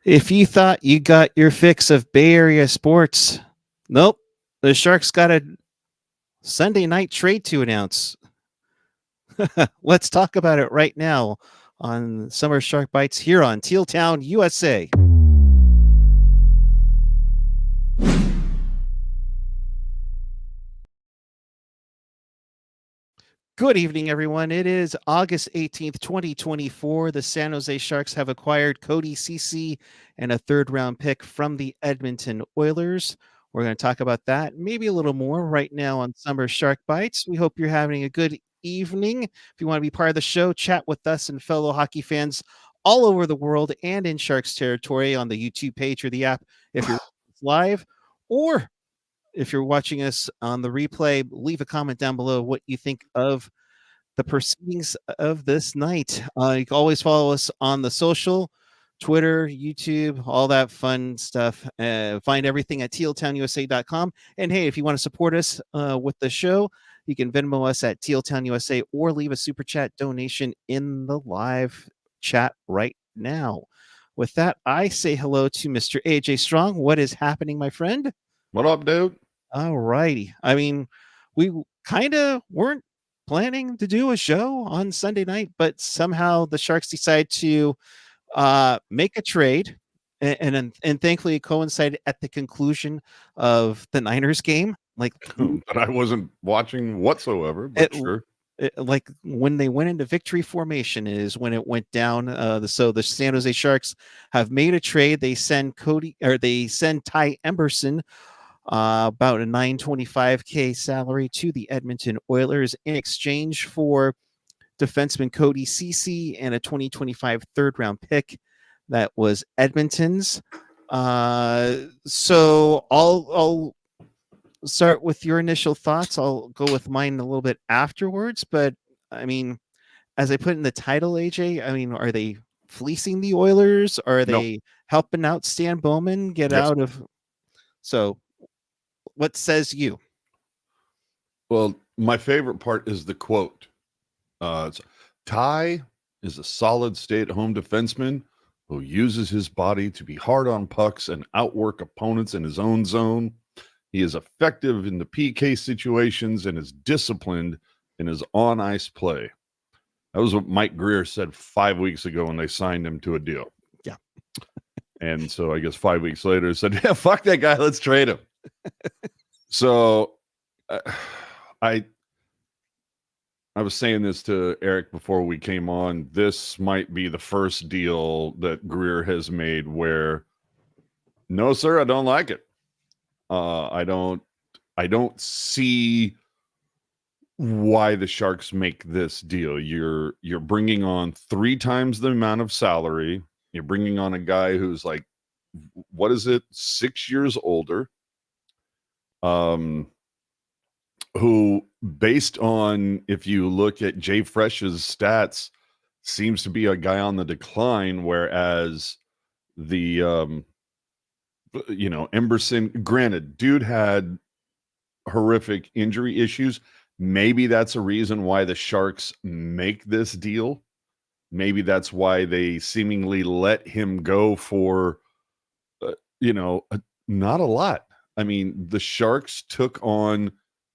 If you thought you got your fix of Bay Area sports, nope. The Sharks got a Sunday night trade to announce. Let's talk about it right now on Summer Shark Bites here on Teal Town, USA. Good evening, everyone. It is August 18th, 2024. The San Jose Sharks have acquired Cody Ceci and a third-round pick from the Edmonton Oilers. We're going to talk about that, maybe a little more right now on Summer Shark Bites. We hope you're having a good evening. If you want to be part of the show, chat with us and fellow hockey fans all over the world and in Sharks territory on the YouTube page or the app if you're live, or if you're watching us on the replay, leave a comment down below what you think of the proceedings of this night. You can always follow us on the social, Twitter, YouTube, all that fun stuff. Find everything at tealtownusa.com. And hey, if you want to support us with the show, you can Venmo us at tealtownusa or leave a super chat donation in the live chat right now. With that, I say hello to Mr. AJ Strong. What is happening, my friend? What up, dude? All righty. I mean, we kind of weren't planning to do a show on Sunday night, but somehow the Sharks decided to make a trade, and thankfully it coincided at the conclusion of the Niners game. Like That I wasn't watching whatsoever, but sure. Like when they went into victory formation is when it went down. So the San Jose Sharks have made a trade. They send Ty Emberson about a $925K salary to the Edmonton Oilers in exchange for defenseman Cody Ceci and a 2025 third-round pick that was Edmonton's. So I'll start with your initial thoughts. I'll go with mine a little bit afterwards. But I mean, as I put in the title, AJ, I mean, are they fleecing the Oilers? Are they helping out Stan Bowman get out of? So what says you? Well, my favorite part is the quote. Ty is a solid stay-at-home defenseman who uses his body to be hard on pucks and outwork opponents in his own zone. He is effective in the PK situations and is disciplined in his on-ice play. That was what Mike Greer said 5 weeks ago when they signed him to a deal. Yeah. And so I guess 5 weeks later said, yeah, fuck that guy. Let's trade him. So I was saying this to Eric before we came on. This might be the first deal that Greer has made where, no, sir, I don't like it. I don't see why the Sharks make this deal. You're bringing on 3 times the amount of salary. You're bringing on a guy who's like, what is it, 6 years older? Who, based on, if you look at Jay Fresh's stats, seems to be a guy on the decline, whereas the Emberson, granted, dude had horrific injury issues. Maybe that's a reason why the Sharks make this deal. Maybe that's why they seemingly let him go for, not a lot. I mean, the Sharks took on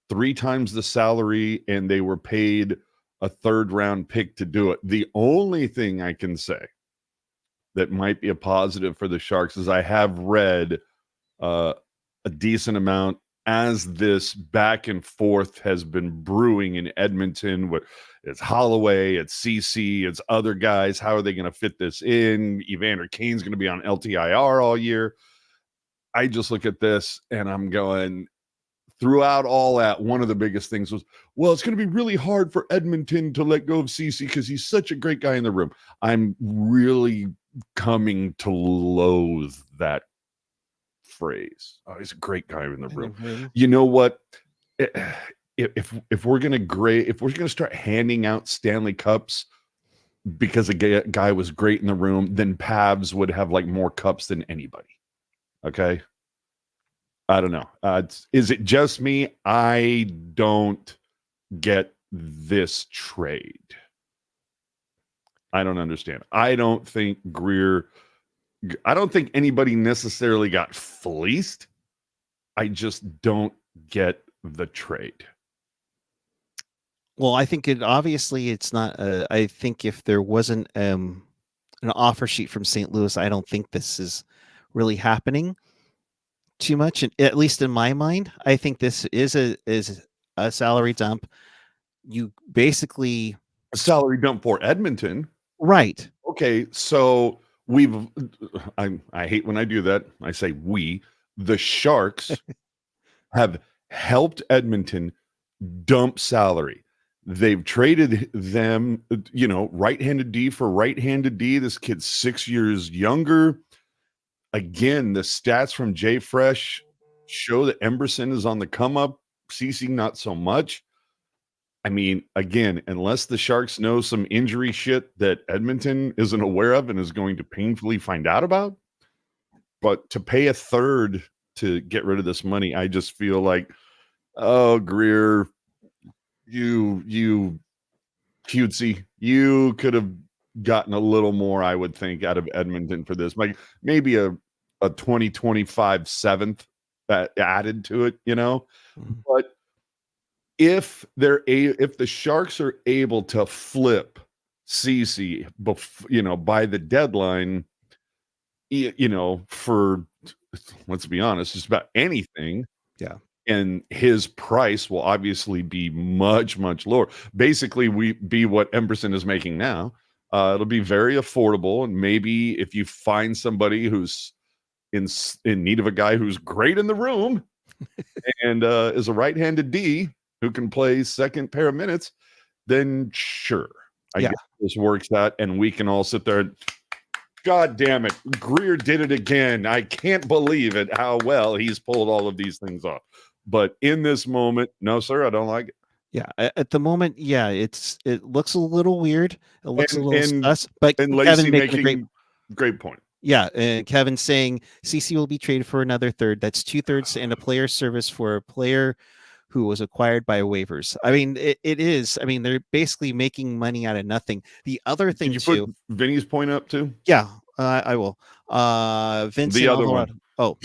3 times the salary and they were paid a third-round pick to do it. The only thing I can say that might be a positive for the Sharks is I have read a decent amount as this back and forth has been brewing in Edmonton. It's Holloway, it's CC, it's other guys. How are they going to fit this in? Evander Kane's going to be on LTIR all year. I just look at this and I'm going, throughout all that, one of the biggest things was, well, it's going to be really hard for Edmonton to let go of CC because he's such a great guy in the room. I'm really coming to loathe that phrase. Oh, he's a great guy in the room. Mm-hmm. You know what? If we're going to start handing out Stanley Cups because a guy was great in the room, then Pavs would have like more cups than anybody. Okay. I don't know. Is it just me? I don't get this trade. I don't understand. I don't think Greer I don't think anybody necessarily got fleeced. I just don't get the trade. Well, I think it's not. I think if there wasn't an offer sheet from St. Louis, I don't think this is really happening too much. And at least in my mind, I think this is a salary dump. You basically A salary dump for Edmonton. right. Okay, so I hate when I do that. I say we, the Sharks have helped Edmonton dump salary. They've traded them, right-handed D for right-handed D. This kid's 6 years younger. Again, the stats from Jay Fresh show that Emberson is on the come up. Ceci not so much. I mean, again, unless the Sharks know some injury shit that Edmonton isn't aware of and is going to painfully find out about, but to pay a third to get rid of this money, I just feel like, oh, Greer, you cutesy, you could have gotten a little more, I would think, out of Edmonton for this. Like maybe a 2025 seventh added to it, But if the Sharks are able to flip Ceci, by the deadline, for, let's be honest, just about anything. Yeah. And his price will obviously be much, much lower. Basically, we be what Emberson is making now. It'll be very affordable. And maybe if you find somebody who's in need of a guy who's great in the room and is a right-handed D who can play second pair of minutes, then sure, I guess this works out, and we can all sit there and, God damn it, Greer did it again. I can't believe it, how well he's pulled all of these things off. But in this moment, no, sir, I don't like it. Yeah, at the moment, it looks a little weird. It looks a little sus, but and Kevin Lacey making great point. Yeah, and Kevin saying Ceci will be traded for another third. That's 2/3 and a player service for a player who was acquired by waivers. I mean, it is. I mean, they're basically making money out of nothing. The other thing Can you too. put Vinny's point up too? Yeah, I will. Vincent The other Alvarado. one. Oh,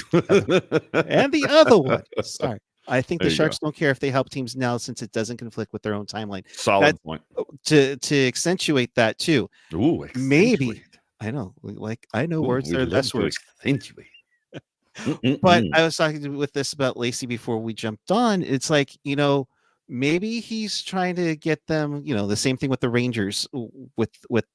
and the other one. Sorry. I think the Sharks don't care if they help teams now since it doesn't conflict with their own timeline. Solid point. To accentuate that too. Ooh, maybe. I know. I know words. They're less words. Accentuate. But I was talking with this about Lacey before we jumped on. It's like, maybe he's trying to get them, the same thing with the Rangers with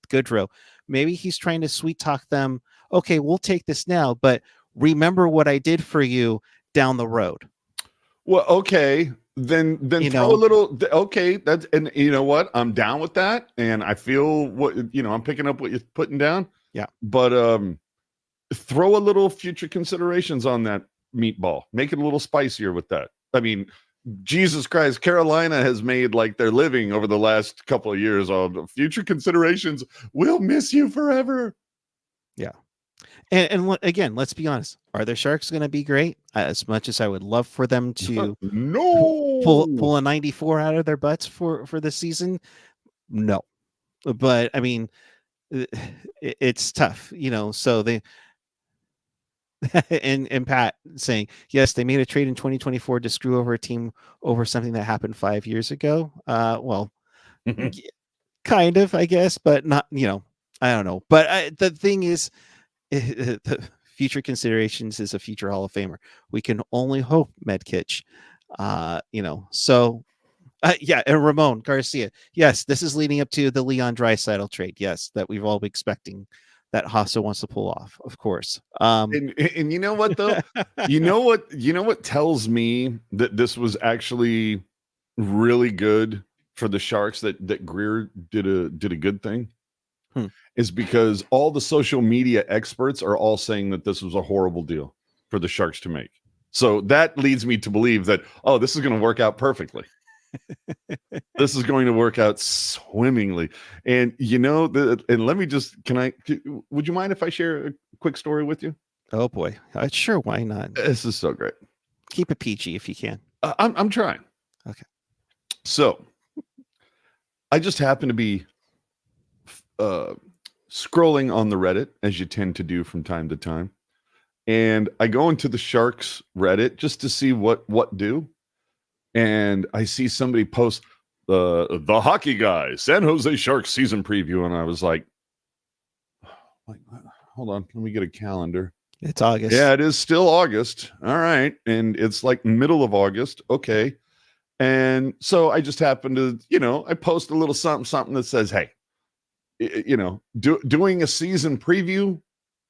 Goodrow. Maybe he's trying to sweet talk them. Okay, we'll take this now, but remember what I did for you down the road. Well, okay, then throw a little. Okay, that's, and you know what? I'm down with that, and I feel what I'm picking up what you're putting down. Yeah, but throw a little future considerations on that meatball. Make it a little spicier with that. I mean, Jesus Christ, Carolina has made like their living over the last couple of years on future considerations. We'll miss you forever. Yeah. And again, let's be honest. Are the Sharks going to be great? As much as I would love for them to pull a 94 out of their butts for the season, no. But I mean, it's tough, So they and Pat saying, yes, they made a trade in 2024 to screw over a team over something that happened 5 years ago. Well, kind of, I guess, but not. I don't know. But the thing is. The future considerations is a future Hall of Famer. We can only hope, Medkitch. So and Ramon Garcia. Yes, this is leading up to the Leon Draisaitl trade. Yes, that we've all been expecting that Hasso wants to pull off, of course. And you know what though? you know what tells me that this was actually really good for the Sharks, that Greer did a good thing. Is because all the social media experts are all saying that this was a horrible deal for the Sharks to make. So that leads me to believe that, this is going to work out perfectly. This is going to work out swimmingly. And and let me just, would you mind if I share a quick story with you? Oh boy. Sure. Why not? This is so great. Keep it PG if you can. I'm trying. Okay. So I just happen to be scrolling on the Reddit, as you tend to do from time to time. And I go into the Sharks Reddit just to see what do. And I see somebody post the hockey guy, San Jose Sharks season preview. And I was like, hold on, let me get a calendar. It's August. Yeah, it is still August. All right. And it's like middle of August. Okay. And so I just happened to, I post a little something that says, hey, doing a season preview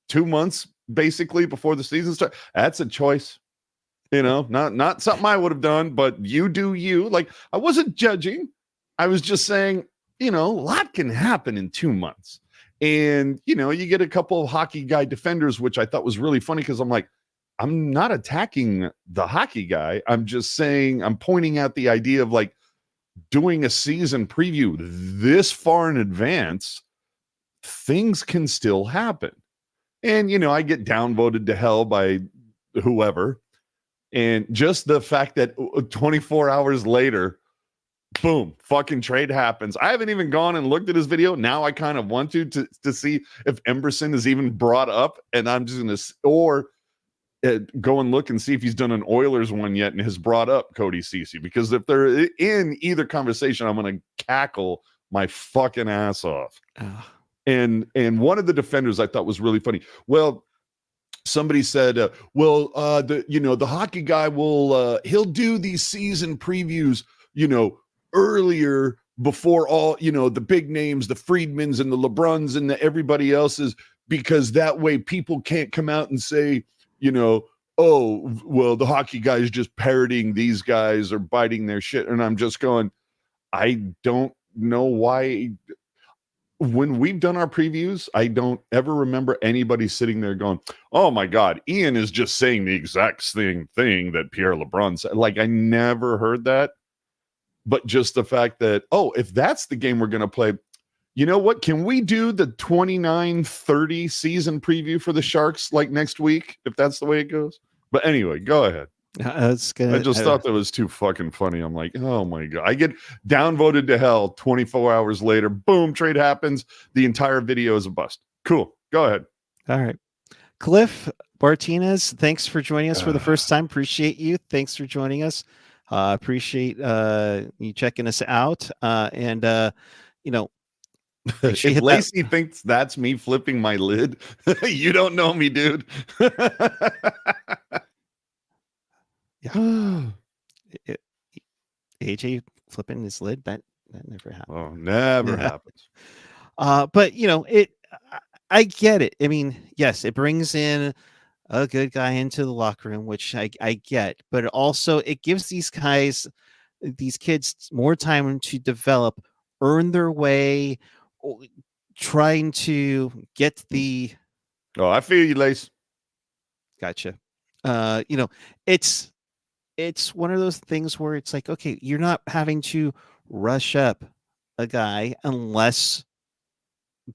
2 months basically before the season starts, that's a choice. Not something I would have done, but you do you. Like, I wasn't judging. I was just saying, a lot can happen in 2 months. And, you get a couple of hockey guy defenders, which I thought was really funny because I'm like, I'm not attacking the hockey guy. I'm just saying, I'm pointing out the idea of like doing a season preview this far in advance, things can still happen. And, I get downvoted to hell by whoever. And just the fact that 24 hours later, boom, fucking trade happens. I haven't even gone and looked at his video. Now I kind of want to see if Emberson is even brought up, and I'm just going to, go and look and see if he's done an Oilers one yet and has brought up Cody Ceci, because if they're in either conversation, I'm going to cackle my fucking ass off. And one of the defenders I thought was really funny. Well, somebody said, the hockey guy he'll do these season previews, earlier before all, the big names, the Friedmans and the LeBruns and everybody else's, because that way people can't come out and say, oh, well, the hockey guy is just parroting these guys or biting their shit. And I'm just going, I don't know why. When we've done our previews, I don't ever remember anybody sitting there going, oh my God, Ian is just saying the exact same thing that Pierre LeBrun said. Like, I never heard that. But just the fact that, if that's the game we're going to play, you know what? Can we do the 29-30 season preview for the Sharks like next week, if that's the way it goes? But anyway, go ahead. I just thought that was too fucking funny. I'm like, oh my God. I get downvoted to hell 24 hours later. Boom, trade happens. The entire video is a bust. Cool. Go ahead. All right. Cliff Martinez, thanks for joining us for the first time. Appreciate you. Thanks for joining us. Appreciate you checking us out. If Lacey thinks that's me flipping my lid, you don't know me, dude. Yeah. AJ flipping his lid, that never happened. Oh, never happens. But I get it. I mean, yes, it brings in a good guy into the locker room, which I get, but also it gives these kids more time to develop, earn their way, trying to get the. Oh, I feel you, Lace. Gotcha. It's one of those things where it's like, okay, you're not having to rush up a guy unless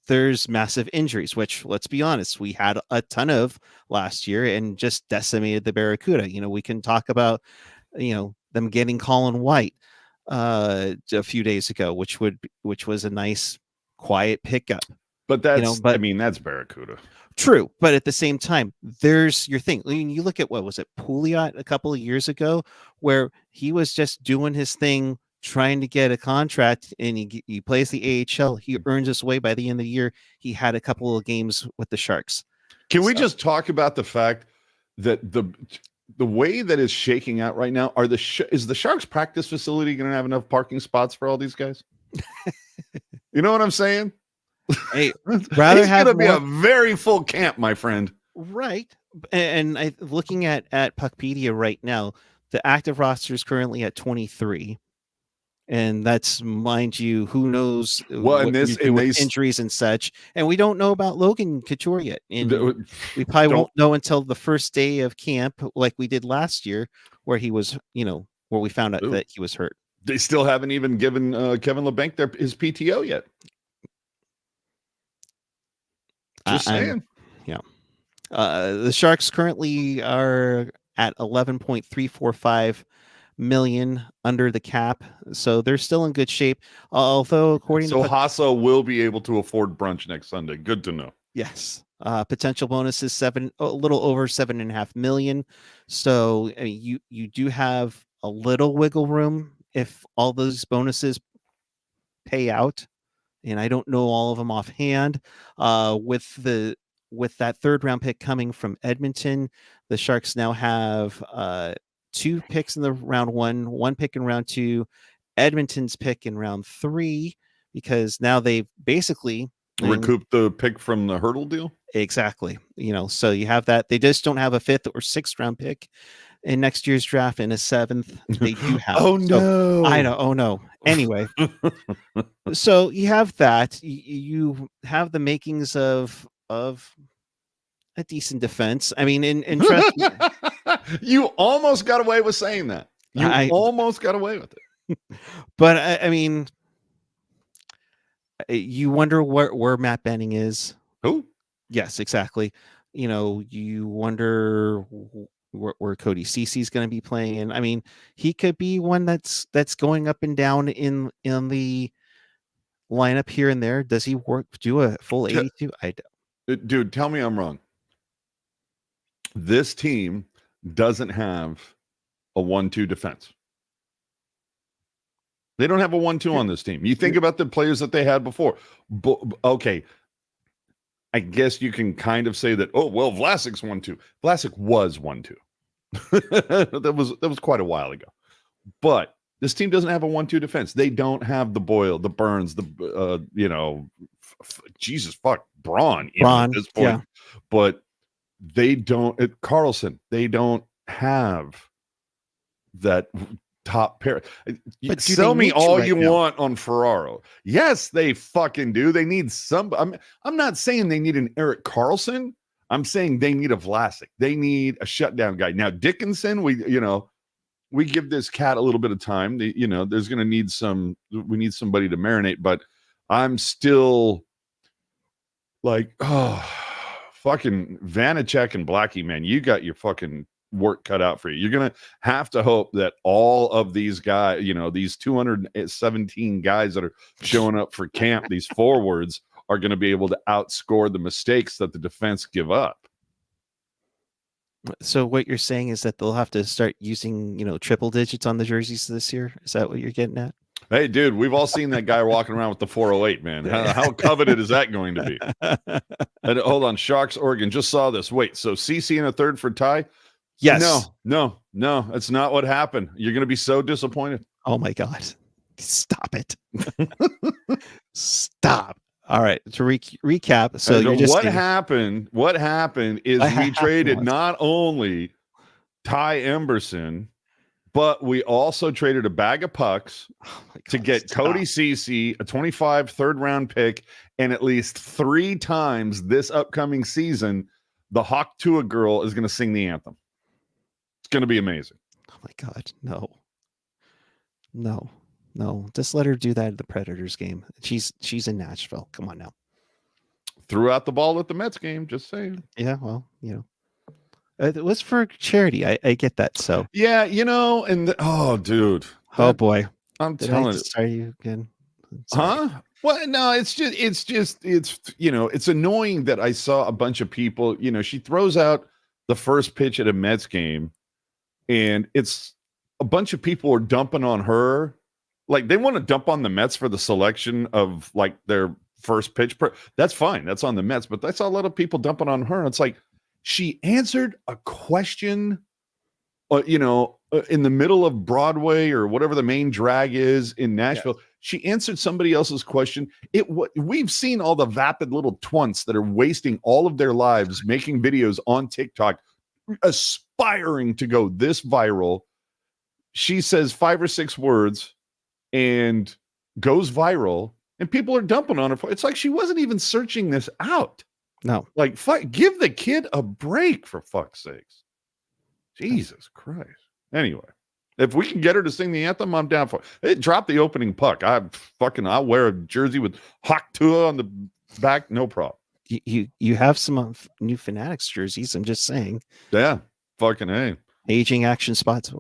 there's massive injuries, which, let's be honest, we had a ton of last year and just decimated the Barracuda. We can talk about, them getting Colin White a few days ago, which was a nice quiet pickup. But that's Barracuda. True, but at the same time, there's your thing. I mean, you look at, what was it, Pouliot a couple of years ago, where he was just doing his thing, trying to get a contract, and he plays the AHL. He earns his way. By the end of the year, he had a couple of games with the Sharks. Can we just talk about the fact that the way that is shaking out right now is the Sharks practice facility going to have enough parking spots for all these guys? You know what I'm saying? Hey, rather have going to be a very full camp, my friend. Right. And looking at Puckpedia right now, the active roster is currently at 23. And that's, mind you, who knows what injuries and such. And we don't know about Logan Couture yet. And we probably won't know until the first day of camp, like we did last year, where he was, where we found out that he was hurt. They still haven't even given Kevin LeBanc his PTO yet. Just saying. The Sharks currently are at 11.345 million under the cap, so they're still in good shape. Although, according So to Hasso will be able to afford brunch next Sunday. Good to know. yes, potential bonus is a little over 7.5 million. So I mean, you do have a little wiggle room if all those bonuses pay out, and I don't know all of them offhand. With that third round pick coming from Edmonton, the Sharks now have 2 picks in the round 1 pick in round 2, Edmonton's pick in round 3, because now they've basically Recoup the pick from the Hurdle deal. exactly. So you have that. They just don't have a 5th or 6th round pick in next year's draft, and a 7th they do have. Oh no! I know. Oh no. Anyway, so you have that. You have the makings of a decent defense. I mean, in trust, you almost got away with saying that. You almost got away with it. But I mean, you wonder where Matt Benning is. Who? Yes, exactly. You wonder where Cody Ceci is going to be playing. And I mean, he could be one that's going up and down in the lineup here and there. Does he do a full 82? I don't. Dude, tell me I'm wrong. This team doesn't have a 1-2 defense. They don't have a 1-2 on this team. You think about the players that they had before. Okay. I guess you can kind of say that, oh, well, Vlasic's 1-2. Vlasic was 1-2. that was quite a while ago. But this team doesn't have a 1-2 defense. They don't have the Boyle, the Burns, the Jesus fuck, Braun at this point. Yeah. But they don't Carlson, they don't have that top pair. But sell me all you want on Ferraro. Yes, they fucking do. They need some. I'm not saying they need an Erik Karlsson. I'm saying they need a Vlasic. They need a shutdown guy. Now Dickinson, we give this cat a little bit of time. There's going to need we need somebody to marinate, but I'm still like, oh, fucking Vanacek and Blackie, man, you got your fucking work cut out for you. You're going to have to hope that all of these guys, these 217 guys that are showing up for camp, these forwards are going to be able to outscore the mistakes that the defense give up. So what you're saying is that they'll have to start using, triple digits on the jerseys this year? Is that what you're getting at? Hey, dude, we've all seen that guy walking around with the 408, man. How coveted is that going to be? And hold on, Sharks, Oregon, just saw this. Wait, so CC in a third for Ty? Yes. No, that's not what happened. You're going to be so disappointed. Oh, my God. Stop it. Stop. All right, to recap. So what happened is we traded not only Ty Emberson, but we also traded a bag of pucks to get Cody Ceci, a 25 third-round pick, and at least 3 times this upcoming season, the Hawk Tua girl is going to sing the anthem. It's going to be amazing. Oh, my God. No. Just let her do that at the Predators game. She's in Nashville. Come on now. Threw out the ball at the Mets game, just saying. Yeah, well, it was for charity. I get that. So yeah, and dude, oh boy, I'm telling you. Are you again? Huh? Well, no, it's annoying that I saw a bunch of people. She throws out the first pitch at a Mets game, and it's a bunch of people are dumping on her. Like they want to dump on the Mets for the selection of like their first pitch. That's fine. That's on the Mets. But I saw a lot of people dumping on her. And it's like she answered a question, in the middle of Broadway or whatever the main drag is in Nashville. Yes. She answered somebody else's question. We've seen all the vapid little twunts that are wasting all of their lives making videos on TikTok, aspiring to go this viral. She says 5 or 6 words and goes viral, and people are dumping on her. It's like she wasn't even searching this out. No. Like, give the kid a break, for fuck's sakes. Jesus Christ. Anyway, if we can get her to sing the anthem, I'm down for it. Drop the opening puck. I'll wear a jersey with Hawk Tua on the back, no problem. You have some new Fanatics jerseys, I'm just saying. Yeah, fucking A. Aging Action Spots.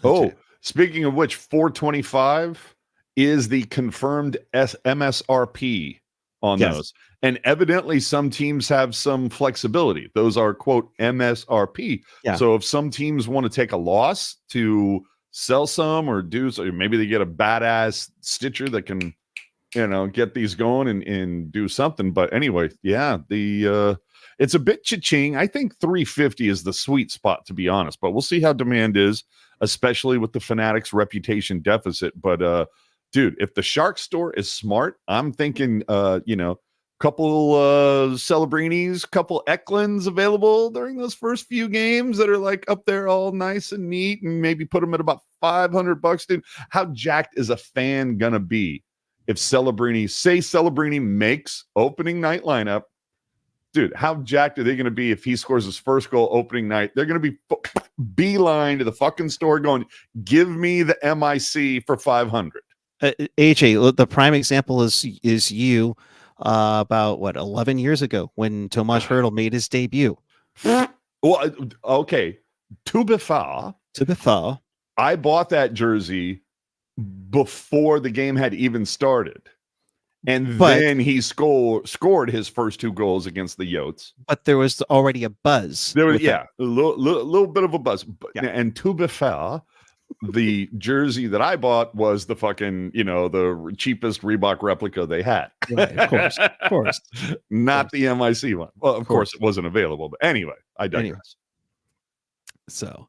Oh, Speaking of which, 425 is the confirmed MSRP on Yes. those. And evidently some teams have some flexibility. Those are, quote, MSRP. Yeah. So if some teams want to take a loss to sell some or do so, maybe they get a badass stitcher that can, get these going and do something. But anyway, yeah, it's a bit cha-ching. I think 350 is the sweet spot, to be honest, but we'll see how demand is, especially with the Fanatics reputation deficit. But dude, if the Shark store is smart, I'm thinking couple Celebrinis, couple Eklunds available during those first few games that are like up there all nice and neat, and maybe put them at about $500, dude. How jacked is a fan gonna be if Celebrini makes opening night lineup? Dude, how jacked are they going to be if he scores his first goal opening night? They're going to be beeline to the fucking store going, give me the MIC for 500. AJ, the prime example is you about 11 years ago when Tomas Hertl made his debut. Well, okay. To be fair, I bought that jersey before the game had even started. And then he scored his first 2 goals against the Yotes. But there was already a buzz. There was, a little bit of a buzz. And to be fair, the jersey that I bought was the fucking, the cheapest Reebok replica they had. Right, of course. Not the MIC one. Well, of course it wasn't available. But anyway, I digress. Anyway. So,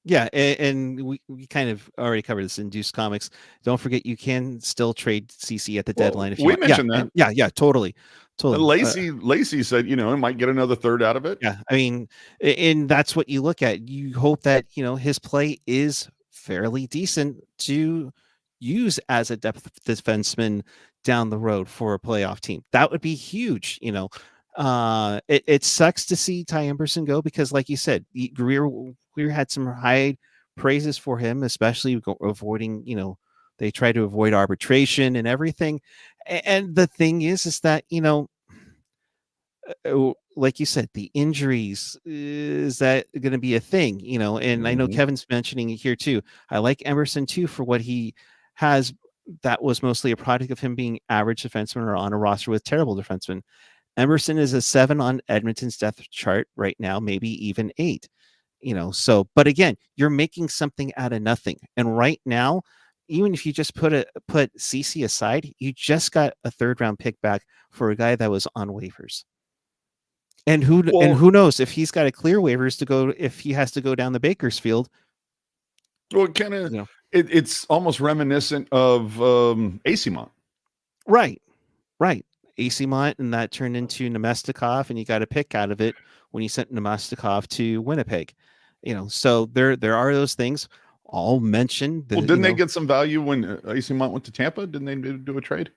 yeah, and we kind of already covered this in Deuce Comics. Don't forget, you can still trade CC at the deadline if you want. Mentioned that. Yeah, totally. Lacey said, it might get another third out of it. Yeah, I mean, and that's what you look at. You hope that his play is fairly decent to use as a depth defenseman down the road for a playoff team. That would be huge. It sucks to see Ty Emberson go because, like you said, Greer had some high praises for him, especially avoiding, they try to avoid arbitration and everything. And the thing is that, like you said, the injuries, is that going to be a thing, and I know Kevin's mentioning it here too. I like Emerson too for what he has. That was mostly a product of him being average defenseman or on a roster with terrible defensemen. Emerson is a 7 on Edmonton's depth chart right now, maybe even 8. So, but again, you're making something out of nothing. And right now, even if you just put CC aside, you just got a 3rd round pick back for a guy that was on waivers. And who knows if he's got to clear waivers to go, if he has to go down the Bakersfield. Well, it kind of, it's almost reminiscent of Acimont. Right. Acimont, and that turned into Nemestikov, and you got a pick out of it when you sent Nemestikov to Winnipeg. So there are those things. I'll mention. Well, didn't they get some value when Acimont went to Tampa? Didn't they do a trade?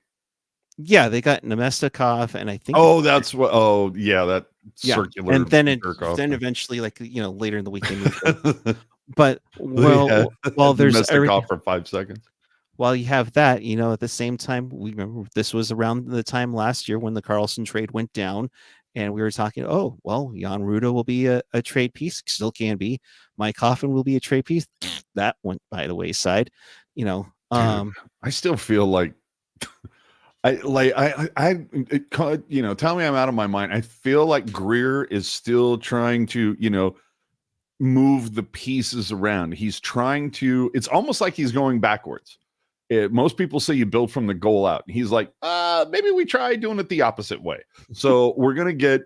Yeah, they got Nemestikov, and I think. Oh, that's what. Oh, yeah, that circular. And then eventually, later in the week, they moved. But while there's Nemestikov for 5 seconds. While you have that, at the same time, we remember this was around the time last year when the Karlsson trade went down, and we were talking, Jan Ruda will be a trade piece, still can be. Mike Hoffman will be a trade piece. That went by the wayside. Dude, I still feel like tell me I'm out of my mind. I feel like Greer is still trying to, move the pieces around. He's trying to, it's almost like he's going backwards. Most people say you build from the goal out. He's like, maybe we try doing it the opposite way. So we're going to get,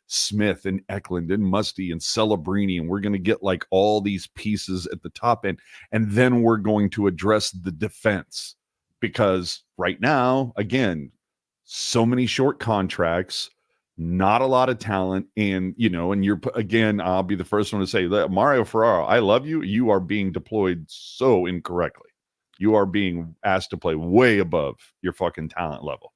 Smith and Eklund and Musty and Celebrini, and we're going to get like all these pieces at the top end. And then we're going to address the defense because right now, again, so many short contracts, not a lot of talent. And, and you're, again, I'll be the first one to say that Mario Ferraro, I love you. You are being deployed so incorrectly. You are being asked to play way above your fucking talent level.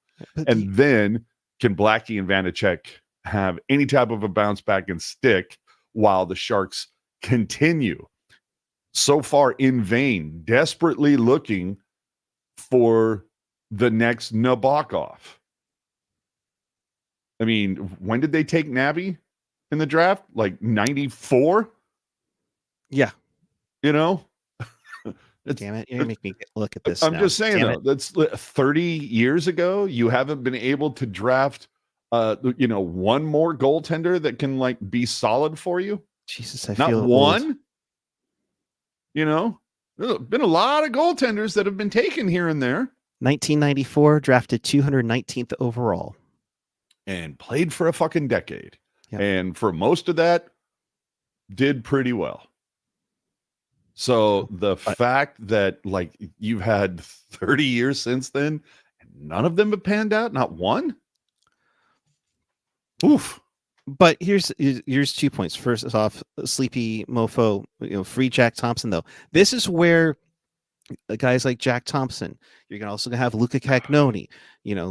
And then can Blackie and Vanacek have any type of a bounce back and stick while the Sharks continue so far in vain, desperately looking for the next Nabokov? I mean, when did they take Nabby in the draft? Like 94? Yeah. You know, Damn it! You're gonna make me look at this. I'm now. just saying Damn though, it. that's 30 years ago. You haven't been able to draft, one more goaltender that can like be solid for you. Jesus, I Not feel old. one. You know, there's been a lot of goaltenders that have been taken here and there. 1994, drafted 219th overall. And played for a fucking decade. Yep. And for most of that, did pretty well. So the fact that like you've had 30 years since then, and none of them have panned out, not one. Oof. But here's 2 points. First off, Sleepy Mofo, free Jack Thompson though. This is where guys like Jack Thompson, you're gonna also have Luca Cagnoni.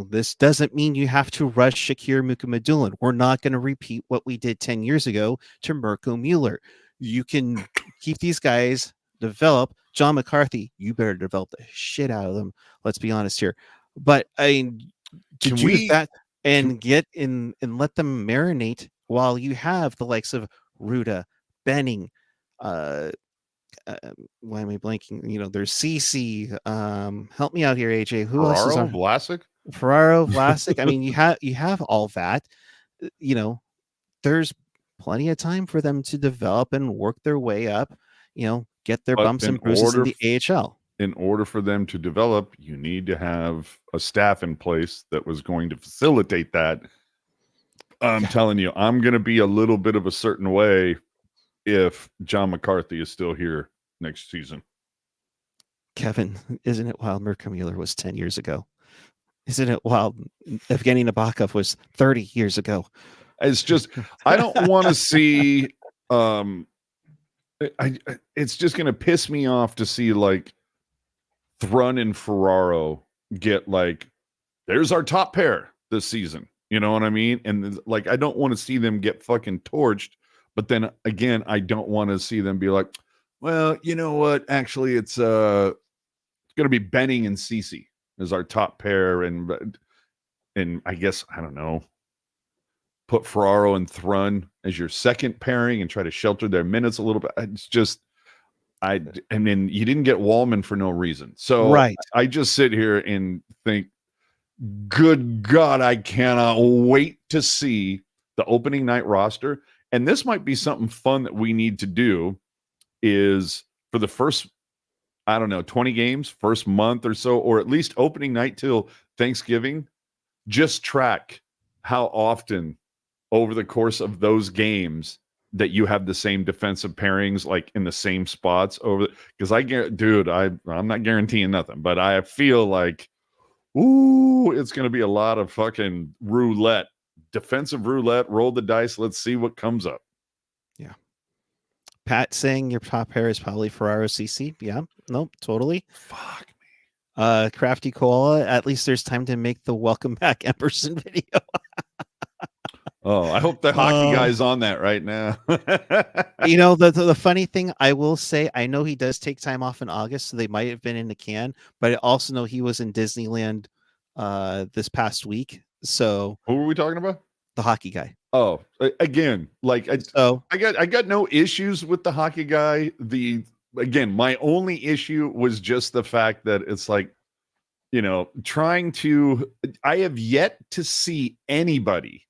This doesn't mean you have to rush Shakir Mukhamadullin. We're not going to repeat what we did 10 years ago to Mirko Mueller. You can keep these guys, develop. John McCarthy, you better develop the shit out of them. Let's be honest here. But to do that and get in and let them marinate while you have the likes of Ruda, Benning, why am I blanking? There's Ceci. Help me out here, AJ. Who else is on Vlasic? Ferraro, Vlasic. I mean, you have all that. There's plenty of time for them to develop and work their way up. Get their bumps and bruises in the AHL. In order for them to develop, you need to have a staff in place that was going to facilitate that. I'm telling you, I'm going to be a little bit of a certain way if John McCarthy is still here next season. Kevin, isn't it wild? Mirko Mueller was 10 years ago. Isn't it wild? Evgeny Nabokov was 30 years ago. It's just, I don't want to see, it's just going to piss me off to see like Thrun and Ferraro get like, there's our top pair this season. You know what I mean? And like, I don't want to see them get fucking torched. But then again, I don't want to see them be like, well, you know what? Actually, it's going to be Benning and Ceci as our top pair. And I guess, I don't know, put Ferraro and Thrun as your second pairing and try to shelter their minutes a little bit. It's just, and then you didn't get Wallman for no reason. So right. I just sit here and think, good God, I cannot wait to see the opening night roster. And this might be something fun that we need to do is for the first, 20 games, first month or so, or at least opening night till Thanksgiving, just track how often over the course of those games that you have the same defensive pairings, like in the same spots because I'm not guaranteeing nothing, but I feel like, it's going to be a lot of fucking roulette, defensive roulette, roll the dice. Let's see what comes up. Yeah. Pat saying your top pair is probably Ferraro Ceci. Yeah. Nope. Totally. Fuck me. Crafty Koala. At least there's time to make the welcome back Emberson video. Oh, I hope the hockey guy's on that right now. The funny thing, I will say, I know he does take time off in August, so they might have been in the can, but I also know he was in Disneyland this past week. So who are we talking about? The hockey guy. Oh, again, like I got no issues with the hockey guy. My only issue was just the fact that it's like, I have yet to see anybody.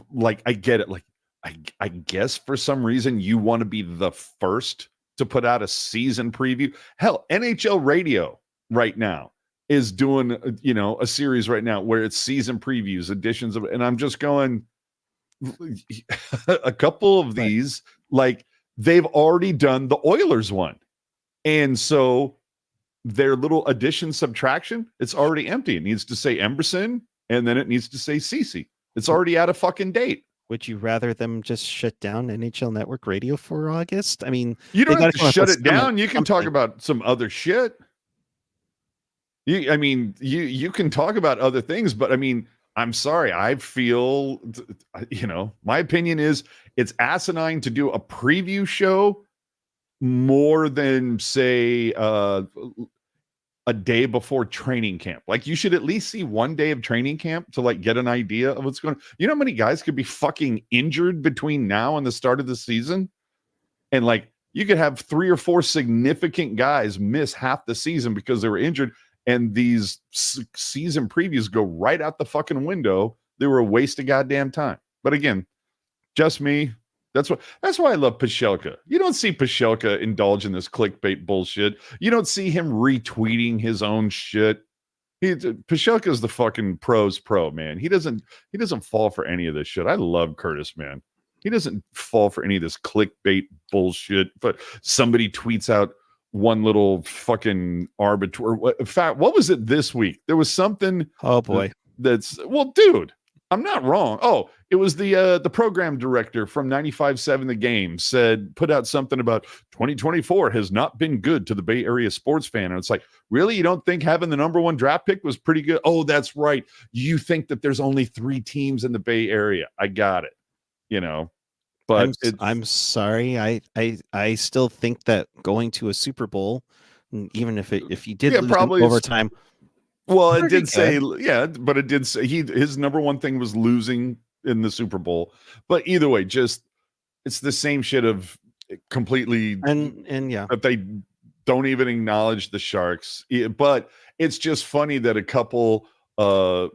Like, I get it. Like, I guess for some reason you want to be the first to put out a season preview. Hell, NHL Radio right now is doing, a series right now where it's season previews, editions of, and I'm just going, a couple of these, like they've already done the Oilers one. And so their little addition subtraction, it's already empty. It needs to say Emberson and then it needs to say Ceci. It's already out of fucking date. Would you rather them just shut down NHL Network Radio for August? I mean, you don't have to shut it down. You can talk about some other shit. You can talk about other things, but I mean, I'm sorry. I feel, my opinion is it's asinine to do a preview show more than say a day before training camp. Like, you should at least see one day of training camp to like get an idea of what's going on. You know how many guys could be fucking injured between now and the start of the season? And like You could have 3 or 4 significant guys miss half the season because they were injured, and these season previews go right out the fucking window. They were a waste of goddamn time. But again, just me. That's why I love Pashelka. You don't see Pashelka indulge in this clickbait bullshit. You don't see him retweeting his own shit. Pashelka is the fucking pro's pro, man. He doesn't fall for any of this shit. I love Curtis, man. He doesn't fall for any of this clickbait bullshit. But somebody tweets out one little fucking arbitrary. In fact, what was it this week? There was something. Oh boy, that's well, dude. I'm not wrong. Oh, it was the program director from 95.7 The Game put out something about 2024 has not been good to the Bay Area sports fan. And it's like, really? You don't think having the number 1 draft pick was pretty good? Oh, that's right. You think that there's only 3 teams in the Bay Area. I got it. But I'm sorry. I still think that going to a Super Bowl, even if you did lose in overtime. Well, it did say, yeah, but it did say his number 1 thing was losing in the Super Bowl. But either way, it's the same shit of completely and yeah, that they don't even acknowledge the Sharks. But it's just funny that a couple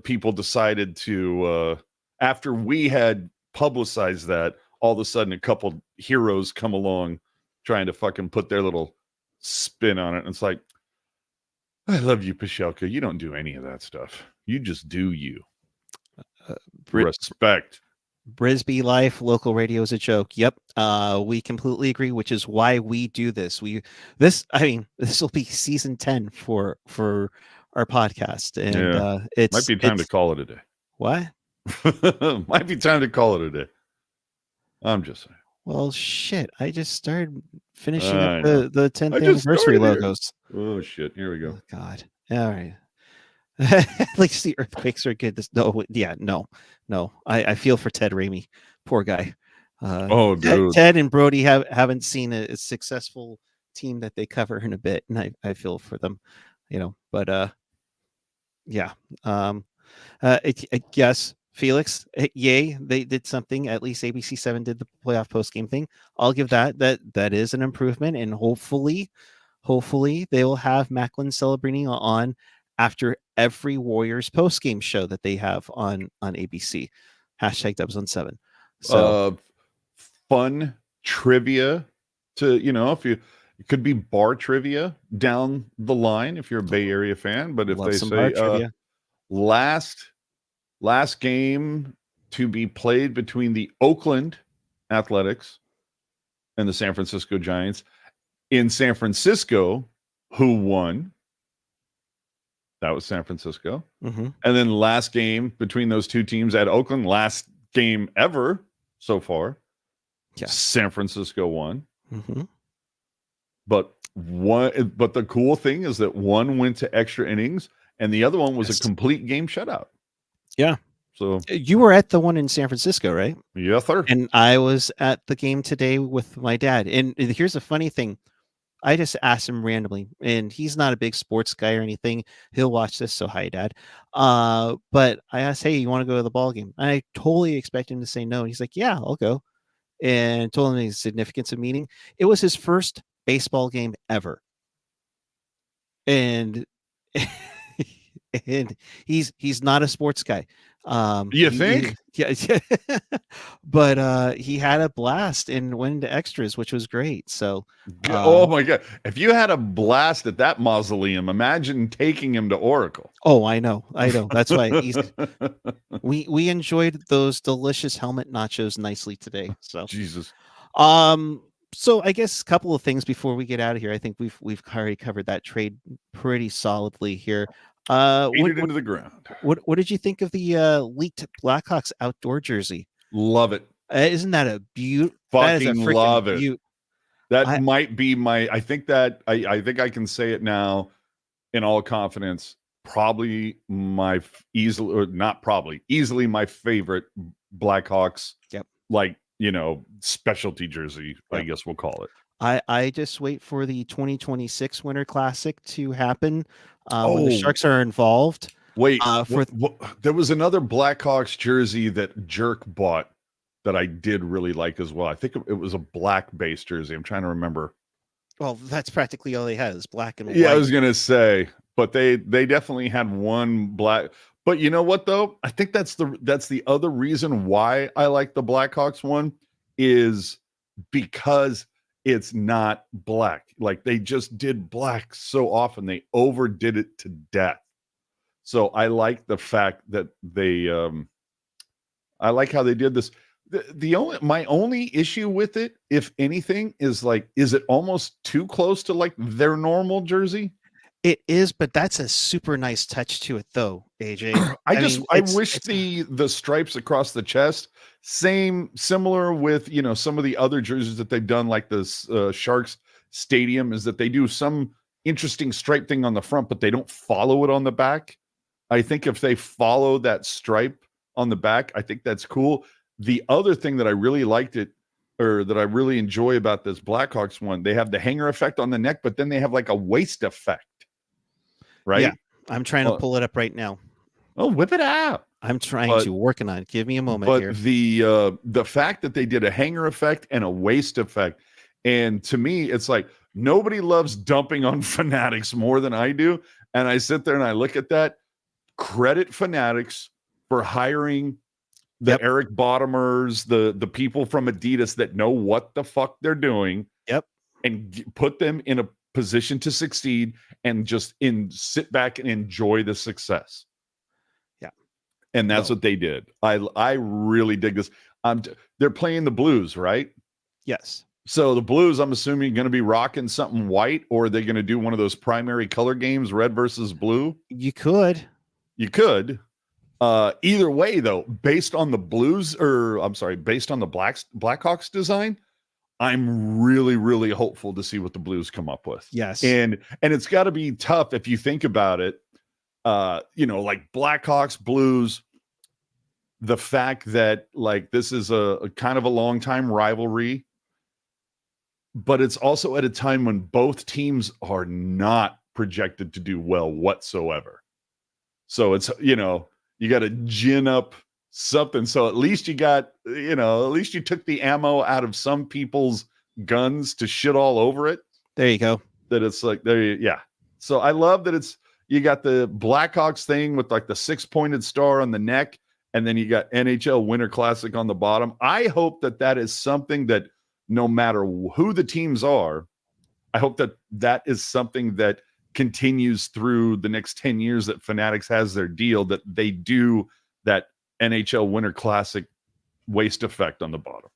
people decided to after we had publicized that, all of a sudden a couple heroes come along trying to fucking put their little spin on it. And it's like, I love you, Pashelka. You don't do any of that stuff. You just do you. Respect. Brisbee life, local radio is a joke. Yep. We completely agree, which is why we do this. This will be season 10 for our podcast. And it might be time to call it a day. What? Might be time to call it a day. I'm just saying. Well, shit. I just started finishing up the 10th anniversary logos. Oh, shit. Here we go. Oh, God. All right. At least the earthquakes are good. No. I feel for Ted Ramey. Poor guy. Dude. Ted and Brody haven't seen a successful team that they cover in a bit, and I feel for them, But yeah. Yes, Felix, yay, they did something. At least ABC7 did the playoff post game thing. I'll give that is an improvement, and hopefully they will have Macklin celebrating on after every Warriors post game show that they have on ABC. #Dubs on 7. So fun trivia to it could be bar trivia down the line if you're a Bay Area fan, but if they say last game to be played between the Oakland Athletics and the San Francisco Giants in San Francisco, who won? That was San Francisco. Mm-hmm. And then last game between those two teams at Oakland, last game ever so far. Yeah. San Francisco won. Mm-hmm. But the cool thing is that one went to extra innings and the other one was a complete game shutout. Yeah. So you were at the one in San Francisco, right? Yes, sir. And I was at the game today with my dad. And here's a funny thing. I just asked him randomly, and he's not a big sports guy or anything. He'll watch this, so hi, Dad. But I asked, hey, you want to go to the ball game? And I totally expect him to say no. And he's like, yeah, I'll go. And told him the significance of meeting. It was his first baseball game ever. And and he's not a sports guy. You think? Yeah. But he had a blast and went into extras, which was great. So oh my God. If you had a blast at that mausoleum, imagine taking him to Oracle. Oh, I know. That's why we enjoyed those delicious helmet nachos nicely today. So Jesus. So I guess a couple of things before we get out of here. I think we've already covered that trade pretty solidly here. Into the ground. What did you think of the leaked Blackhawks outdoor jersey? Love it. Isn't that a beaut? Fucking love it. Beaut. That might be my. I think I can say it now, in all confidence. Probably my easily my favorite Blackhawks. Yep. Specialty jersey. Yep. I guess we'll call it. I just wait for the 2026 Winter Classic to happen. When the Sharks are involved. Wait, there was another Blackhawks jersey that Jerk bought that I did really like as well. I think it was a black base jersey. I'm trying to remember. Well, that's practically all they had is black and Yeah, I white. was gonna say, but they definitely had one black. But you know what though? I think that's the other reason why I like the Blackhawks one is because it's not black. Like they just did black so often. They overdid it to death. So I like the fact that they I like how they did this. My only issue with it, if anything, is like, is it almost too close to like their normal jersey? It is, but that's a super nice touch to it, though, AJ. I wish the stripes across the chest, similar with some of the other jerseys that they've done, like this Sharks Stadium, is that they do some interesting stripe thing on the front, but they don't follow it on the back. I think if they follow that stripe on the back, I think that's cool. The other thing that I really liked or that I really enjoy about this Blackhawks one, they have the hanger effect on the neck, but then they have like a waist effect, right? Yeah, I'm trying to pull it up right now. Oh, whip it out. I'm trying to working on it. Give me a moment but here. The fact that they did a hanger effect and a waist effect, and to me, it's like nobody loves dumping on Fanatics more than I do. And I sit there and I look at that. Credit Fanatics for hiring the Eric Bottomers, the people from Adidas that know what the fuck they're doing. Yep. And put them in a position to succeed and just sit back and enjoy the success. Yeah. And that's what they did. I really dig this. They're playing the Blues, right? Yes. So the Blues, I'm assuming, going to be rocking something white, or are they going to do one of those primary color games, red versus blue? You could. Either way, though, based on the Blues, based on the Blackhawks design, I'm really, really hopeful to see what the Blues come up with. Yes. And it's got to be tough if you think about it. Like Blackhawks, Blues, the fact that like this is a kind of a long time rivalry, but it's also at a time when both teams are not projected to do well whatsoever. So it's, you got to gin up something. So at least you got, at least you took the ammo out of some people's guns to shit all over it. There you go. That it's like, yeah. So I love that you got the Blackhawks thing with like the 6-pointed star on the neck, and then you got NHL Winter Classic on the bottom. I hope that is something that no matter who the teams are, I hope that is something that continues through the next 10 years that Fanatics has their deal, that they do that NHL Winter Classic waist effect on the bottom.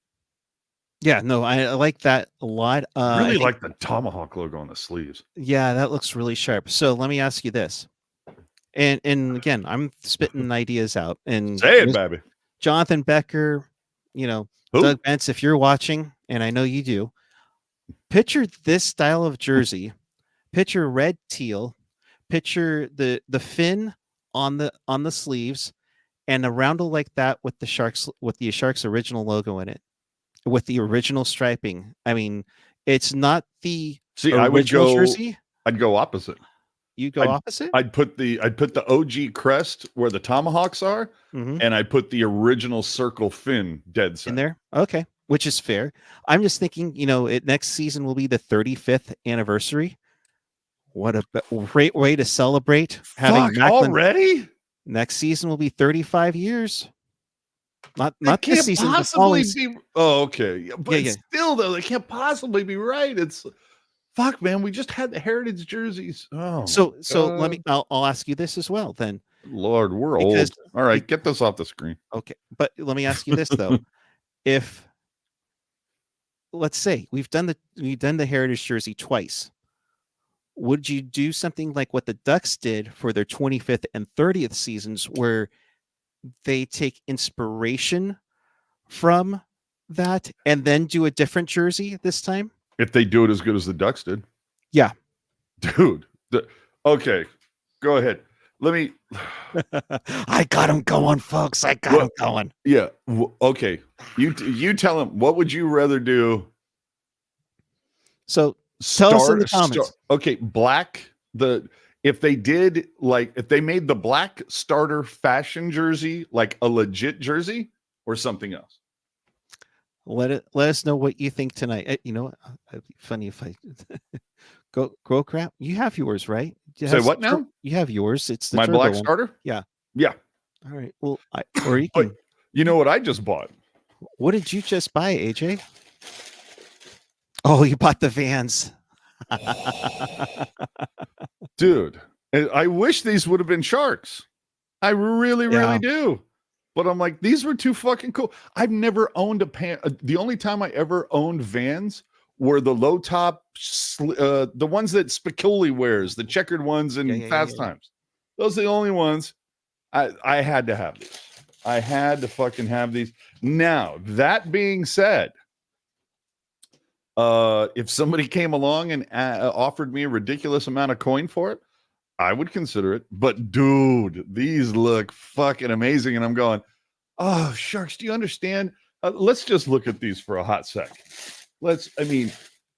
Yeah, no, I like that a lot. Really like the tomahawk logo on the sleeves. Yeah, that looks really sharp. So let me ask you this. And again, I'm spitting ideas out. And say it, baby. Jonathan Becker, Doug Bentz, if you're watching, and I know you do, picture this style of jersey. Picture red teal, picture the fin on the sleeves, and a roundel like that with the Sharks original logo in it, with the original striping. I mean, it's not the original jersey. I'd go opposite. You go opposite? I'd put the OG crest where the tomahawks are, and I put the original circle fin dead center. In there. Okay, which is fair. I'm just thinking, next season will be the 35th anniversary. What a great way to celebrate having Macklin already. Next season will be 35 years. Not this season. Okay. But still, though, they can't possibly be right. It's fuck, man. We just had the Heritage jerseys. Oh, so let me. I'll ask you this as well. Then, Lord, we're old. All right, get this off the screen. Okay, but let me ask you this though: if let's say we've done the Heritage jersey twice. Would you do something like what the Ducks did for their 25th and 30th seasons, where they take inspiration from that and then do a different jersey this time? If they do it as good as the Ducks did. Yeah. Dude. Okay. Go ahead. Let me. I got him going, folks. I got him going. Yeah. Okay. You tell him, what would you rather do? So tell us in the comments. Okay, black. If they made the black starter fashion jersey like a legit jersey or something else. Let us know what you think tonight. You know what? It'd be funny if I go crap. You have yours, right? Say what now? You have yours. It's the My turbo black one. starter? Yeah. Yeah. All right. Well, or you But can. you know what I just bought? What did you just buy, AJ? Oh, you bought the Vans. Dude, I wish these would have been Sharks. I really, really do. But I'm like, these were too fucking cool. I've never owned the only time I ever owned Vans were the low top, the ones that Spicoli wears, the checkered ones in Fast Times. Those are the only ones I had to have these. I had to fucking have these. Now, that being said, if somebody came along and offered me a ridiculous amount of coin for it, I would consider it. But dude, these look fucking amazing. And I'm going, oh, Sharks, do you understand? Let's just look at these for a hot sec.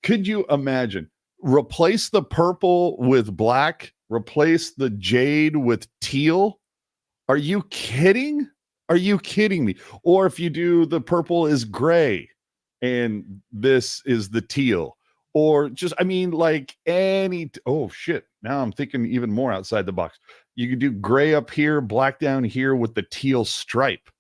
Could you imagine? Replace the purple with black, replace the jade with teal. Are you kidding? Are you kidding me? Or if you do the purple is gray and this is the teal, or just, oh shit. Now I'm thinking even more outside the box. You could do gray up here, black down here with the teal stripe.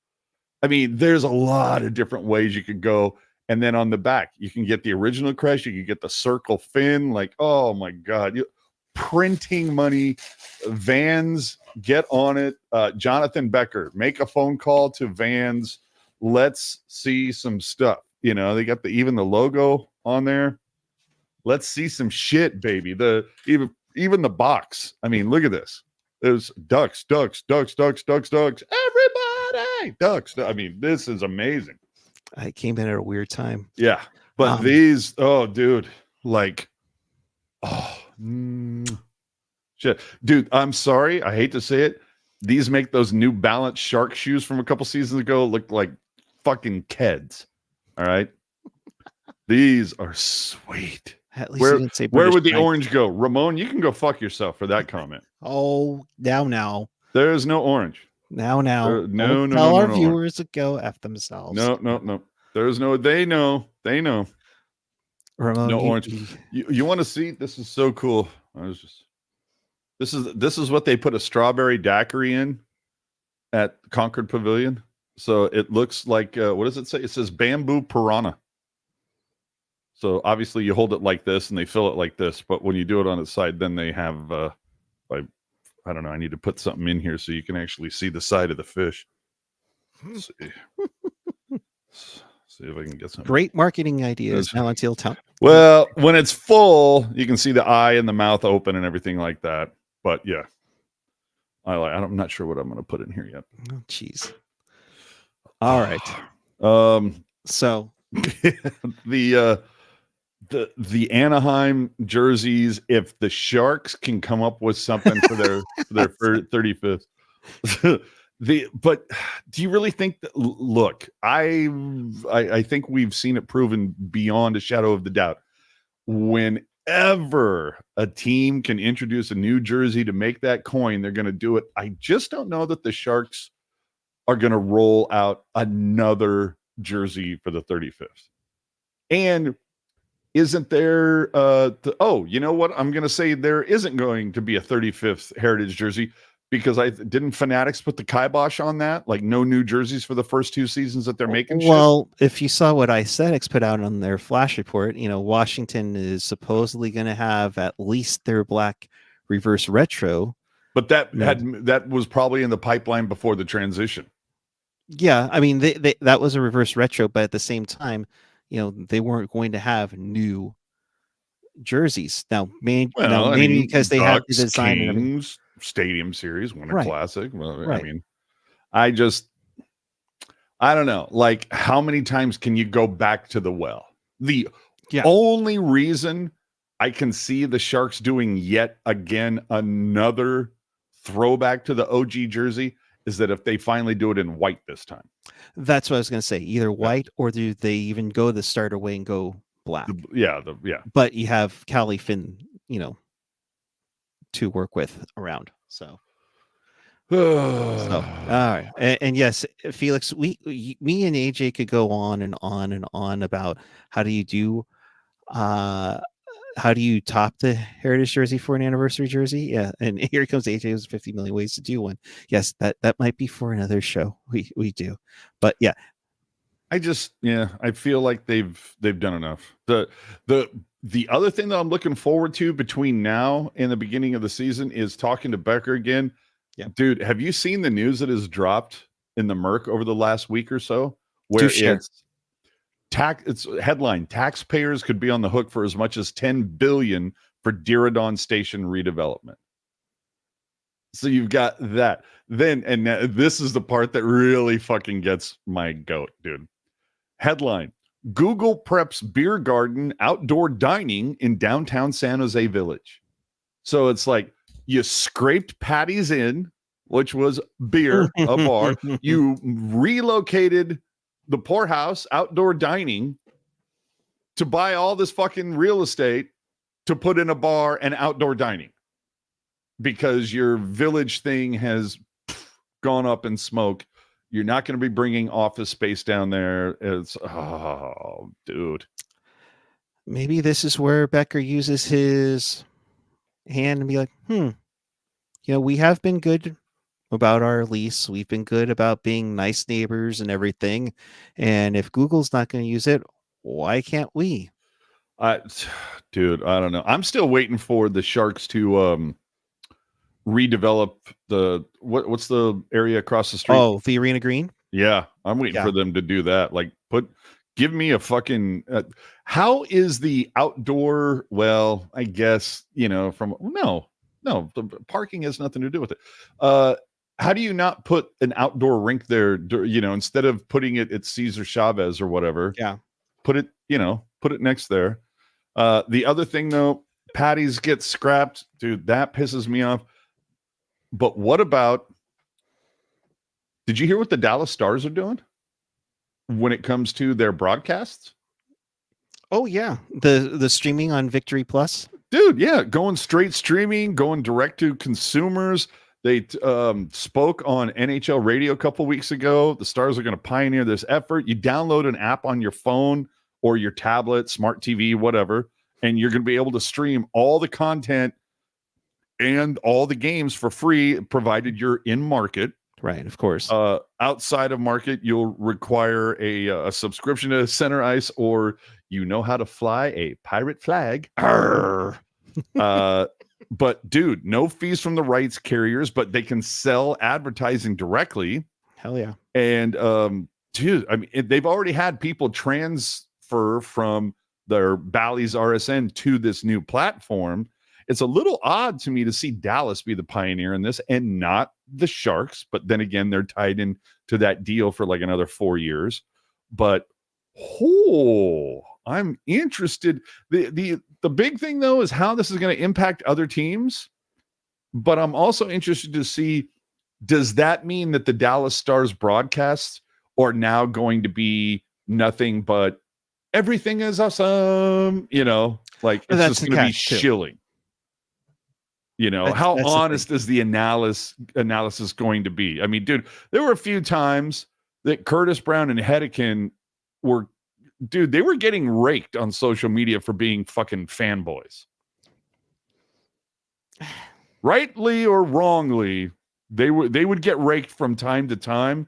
I mean, there's a lot of different ways you could go. And then on the back, you can get the original crest. You can get the circle fin. Like, oh my God. Printing money. Vans, get on it. Jonathan Becker, make a phone call to Vans. Let's see some stuff. You know, they got even the logo on there. Let's see some shit, baby. Even the box. I mean, look at this. There's ducks. Everybody, ducks. I mean, this is amazing. I came in at a weird time. Yeah. But these, oh, dude, shit. Dude, I'm sorry. I hate to say it. These make those New Balance Shark shoes from a couple seasons ago look like fucking Keds. All right. These are sweet. At least you didn't say where British would the Giant. orange go? Ramon, you can go fuck yourself for that comment. Oh, now. There's no orange. Now. No. Tell our viewers to go F themselves. No. There's no, they know. Ramon, no orange. You want to see? This is so cool. This is what they put a strawberry daiquiri in at Concord Pavilion. So it looks like, what does it say? It says bamboo piranha. So obviously you hold it like this and they fill it like this, but when you do it on its side, then they have, I don't know, I need to put something in here so you can actually see the side of the fish. Let's see. See if I can get something. Great marketing ideas now until town. Well, when it's full, you can see the eye and the mouth open and everything like that. But yeah, I'm not sure what I'm going to put in here yet. Oh, jeez. All right. So the Anaheim jerseys, if the Sharks can come up with something for their 35th. But do you really think that, look, I think we've seen it proven beyond a shadow of the doubt. Whenever a team can introduce a new jersey to make that coin, they're going to do it. I just don't know that the Sharks are going to roll out another jersey for the 35th. And isn't there, you know what? I'm going to say there isn't going to be a 35th Heritage jersey because didn't Fanatics put the kibosh on that? Like no new jerseys for the first two seasons that they're making? Well, if you saw what Isetics put out on their flash report, Washington is supposedly going to have at least their black reverse retro. But that was probably in the pipeline before the transition. Yeah, I mean, that was a reverse retro, but at the same time, they weren't going to have new jerseys. Now, mainly because they had the design Kings, and everything. Stadium Series, Winter Classic. Well, right. I mean, I don't know. Like, how many times can you go back to the well? The only reason I can see the Sharks doing yet again another throwback to the OG jersey is that if they finally do it in white this time. That's what I was going to say. Either white or do they even go the starter way and go black? But you have Cali Finn, to work with around. So So, all right, and yes, Felix, me and AJ could go on and on and on about how do you uh how do you top the heritage jersey for an anniversary jersey? Yeah, and here comes AJ with 50 million ways to do one. Yes, that might be for another show. We do, but yeah, I feel like they've done enough. The other thing that I'm looking forward to between now and the beginning of the season is talking to Becker again. Yeah. Dude, have you seen the news that has dropped in the Merc over the last week or so? Do Where share. it's headline: taxpayers could be on the hook for as much as $10 billion for Diridon Station redevelopment. So you've got that. Then, and this is the part that really fucking gets my goat, dude. Headline: Google preps beer garden outdoor dining in downtown San Jose Village. So it's like you scraped Patty's Inn, which was beer, a bar. You relocated the poorhouse outdoor dining to buy all this fucking real estate to put in a bar and outdoor dining because your village thing has gone up in smoke. You're not going to be bringing office space down there. It's, oh, dude. Maybe this is where Becker uses his hand and be like, we have been good about our lease. We've been good about being nice neighbors and everything. And if Google's not going to use it, why can't we? Dude, I don't know. I'm still waiting for the Sharks to redevelop what's the area across the street? Oh, the Arena Green? Yeah, I'm waiting for them to do that. Like, give me a fucking how is the outdoor, well, I guess, no, the parking has nothing to do with it. How do you not put an outdoor rink there, instead of putting it at Cesar Chavez or whatever? Yeah. Put it next there. The other thing though, Patties get scrapped, dude, that pisses me off. But what about, did you hear what the Dallas Stars are doing when it comes to their broadcasts? Oh yeah, the streaming on Victory Plus, dude. Yeah, going straight streaming, going direct to consumers. They spoke on NHL radio a couple weeks ago. The Stars are going to pioneer this effort. You download an app on your phone or your tablet, smart TV, whatever, and you're going to be able to stream all the content and all the games for free, provided you're in market. Right, of course. Outside of market, you'll require a subscription to Center Ice, or how to fly a pirate flag. But dude, no fees from the rights carriers, but they can sell advertising directly. Hell yeah. And dude, I mean, they've already had people transfer from their Bally's RSN to this new platform. It's a little odd to me to see Dallas be the pioneer in this and not the Sharks. But then again, they're tied in to that deal for like another 4 years. But I'm interested. The big thing though is how this is going to impact other teams. But I'm also interested to see, does that mean that the Dallas Stars broadcasts are now going to be nothing but everything is awesome? Like it's just going to be shilling. How honest is the analysis going to be? I mean, dude, there were a few times that Curtis Brown and Hedekin they were getting raked on social media for being fucking fanboys. Rightly or wrongly, they would get raked from time to time.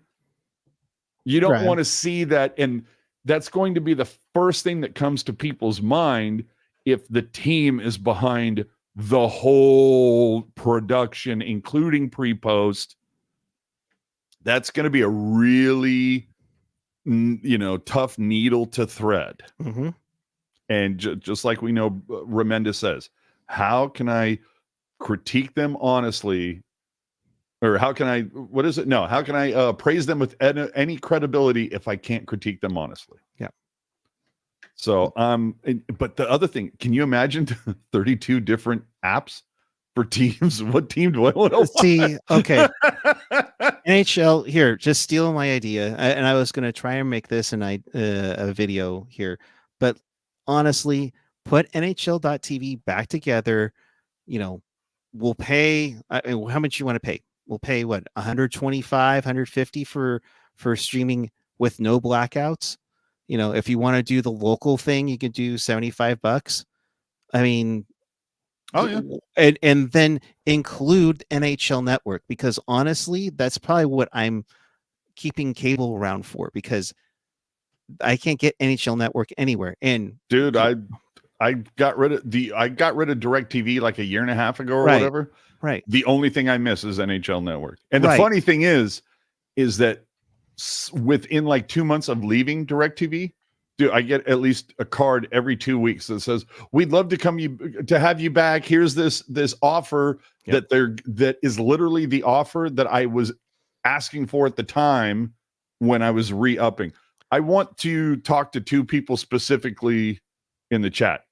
You don't want to see that, and that's going to be the first thing that comes to people's mind if the team is behind the whole production, including pre-post. That's going to be a really, tough needle to thread. Mm-hmm. And just like we know, Remendez says, how can I critique them honestly? Or how can I praise them with any credibility if I can't critique them honestly? Yeah. So, but the other thing, can you imagine 32 different apps for teams? What team do I want to see? Okay. NHL, here, just stealing my idea. And I was going to try and make this a video here, but honestly, put NHL.tv back together. We'll pay how much you want to pay. will pay what 125, 150 for streaming with no blackouts. You know, if you want to do the local thing, you can do $75. I mean, Oh yeah, and then include NHL Network, because honestly, that's probably what I'm keeping cable around for, because I can't get NHL Network anywhere. And dude, I got rid of DirecTV like a year and a half ago or right, whatever. right, The only thing I miss is NHL Network. And the right. funny thing is that within like 2 months of leaving DirecTV, dude, I get at least a card every 2 weeks that says, "We'd love to have you back. Here's this offer Yep. that is literally the offer that I was asking for at the time when I was re-upping." I want to talk to two people specifically in the chat.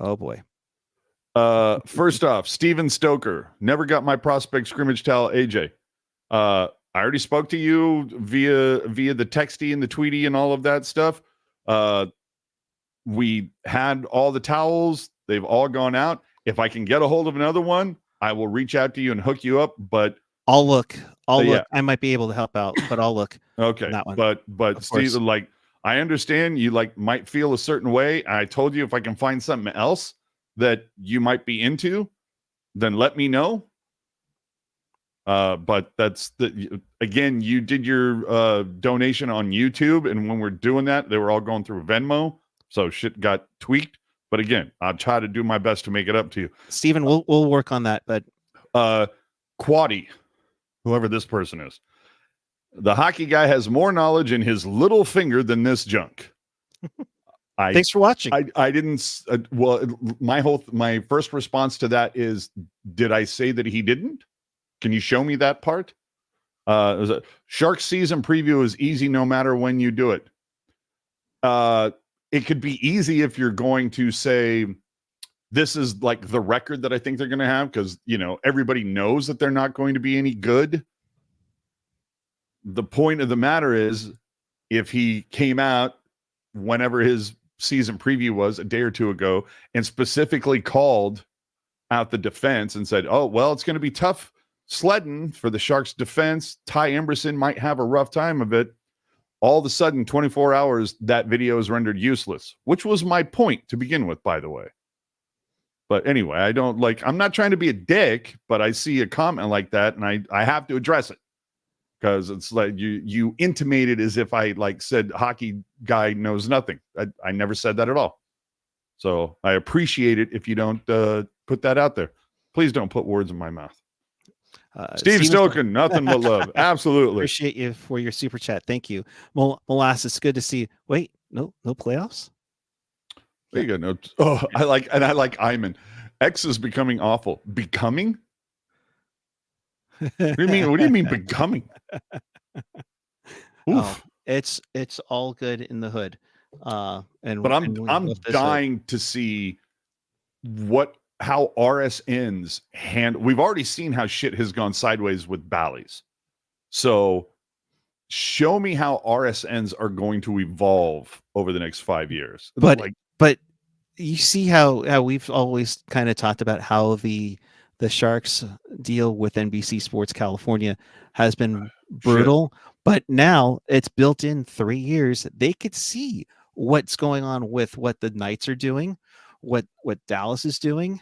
Oh boy. First off, Steven Stoker, never got my prospect scrimmage towel. AJ, I already spoke to you via the texty and the tweety and all of that stuff. We had all the towels; they've all gone out. If I can get a hold of another one, I will reach out to you and hook you up. But I'll look. I'll look. yeah. I might be able to help out, but I'll look. Okay, on that one. but Steve, like, I understand you like might feel a certain way. I told you if I can find something else that you might be into, then let me know. But that's again, you did your donation on YouTube, and when we're doing that, they were all going through Venmo, so shit got tweaked. But again, I'll try to do my best to make it up to you. Steven, we'll work on that. But Quaddy, whoever this person is, the hockey guy has more knowledge in his little finger than this junk. Thanks for watching. I didn't. My first response to that is, did I say that he didn't? Can you show me that part? Sharks season preview is easy no matter when you do it. It could be easy if you're going to say this is like the record that I think they're going to have, because everybody knows that they're not going to be any good. The point of the matter is, if he came out whenever his season preview was a day or two ago and specifically called out the defense and said, "Oh, well, it's going to be tough sledding for the Sharks defense. Ty Emberson might have a rough time of it." All of a sudden, 24 hours, that video is rendered useless, which was my point to begin with, by the way. But anyway, I'm not trying to be a dick, but I see a comment like that and I have to address it. Because it's like you intimated as if I said hockey guy knows nothing. I never said that at all. So I appreciate it if you don't put that out there. Please don't put words in my mouth. Steve Stoken, nothing but love. Absolutely. Appreciate you for your super chat. Thank you. Molasses, good to see you. Wait, no playoffs? There you go. No. Oh, I like Iman. X is becoming awful. Becoming? What do you mean becoming? Oof. It's all good in the hood. But I'm dying to see how RSNs handle. We've already seen how shit has gone sideways with Bally's. So show me how RSNs are going to evolve over the next 5 years. But you see how we've always kind of talked about how the Sharks deal with NBC Sports California has been brutal, but now it's built in 3 years. They could see what's going on with what the Knights are doing, what Dallas is doing.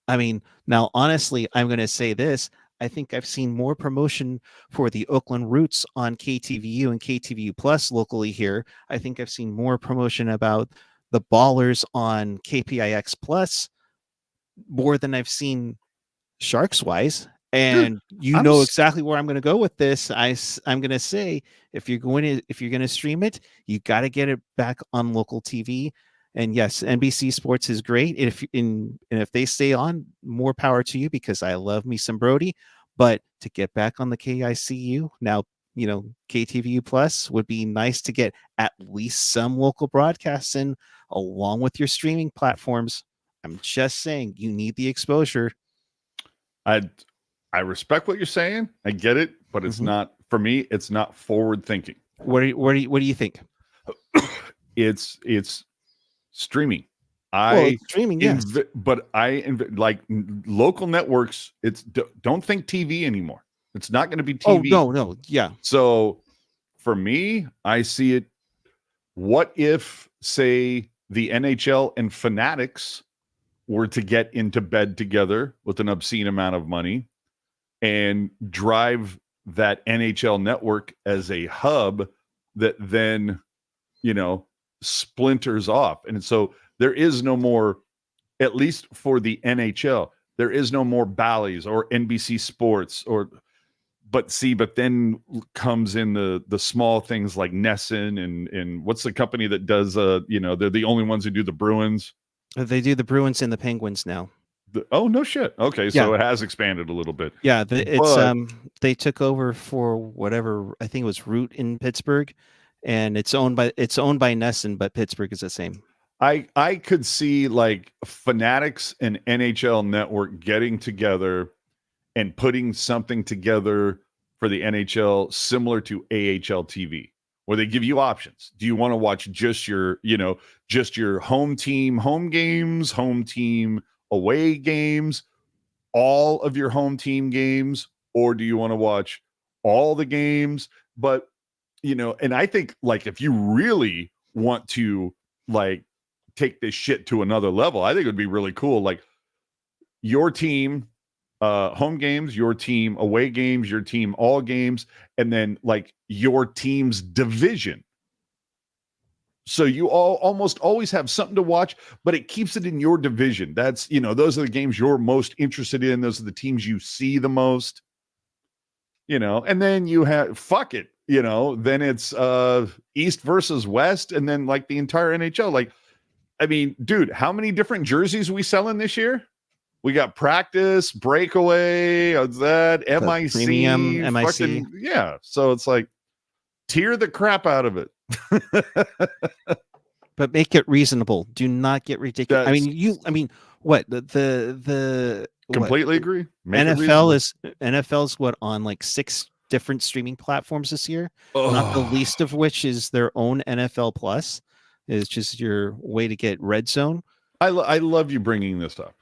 I mean, now, honestly, I'm going to say this. I think I've seen more promotion for the Oakland Roots on KTVU and KTVU Plus locally here. I think I've seen more promotion about the Ballers on KPIX Plus more than I've seen Sharks wise. And dude, know exactly where I'm going to go with this. I'm going to say, if you're going to stream it, you got to get it back on local TV. And yes, NBC Sports is great. If they stay on, more power to you, because I love me some Brody. But to get back on the KICU now, KTVU Plus would be nice to get at least some local broadcasts in along with your streaming platforms. I'm just saying, you need the exposure. I respect what you're saying. I get it, but it's not, for me, it's not forward thinking. What do you think? It's streaming. Streaming, yes. But like local networks, don't think TV anymore. It's not going to be TV. Oh, no. Yeah. So for me, I see it. What if, say, the NHL and Fanatics were to get into bed together with an obscene amount of money and drive that NHL network as a hub that then, splinters off. And so there is no more, at least for the NHL, there is no more Bally's or NBC Sports but then comes in the small things like Nesson and what's the company that does they're the only ones who do the Bruins. They do the Bruins and the Penguins now. Oh, no shit. Okay, so it has expanded a little bit. Yeah, they took over for whatever, I think it was Root in Pittsburgh, and it's owned by Nesson, but Pittsburgh is the same. I could see like Fanatics and NHL Network getting together and putting something together for the NHL similar to AHL TV, where they give you options. Do you want to watch just your home team home games, home team away games, all of your home team games, or do you want to watch all the games? But and I think like if you really want to like take this shit to another level, I think it would be really cool. Like your team home games, your team away games, your team all games, and then like your team's division. So you all almost always have something to watch, but it keeps it in your division. That's, those are the games you're most interested in. Those are the teams you see the most, and then you have, fuck it, then it's East versus West, and then like the entire NHL. Like, I mean, dude, how many different jerseys are we selling this year? We got practice, breakaway, that, MIC, premium, MIC. Fucking, yeah. So it's like, tier the crap out of it. But make it reasonable. Do not get ridiculous. What the completely agree. NFL's what, on like 6 different streaming platforms this year, not the least of which is their own NFL Plus. Is just your way to get Red Zone. I love you bringing this up.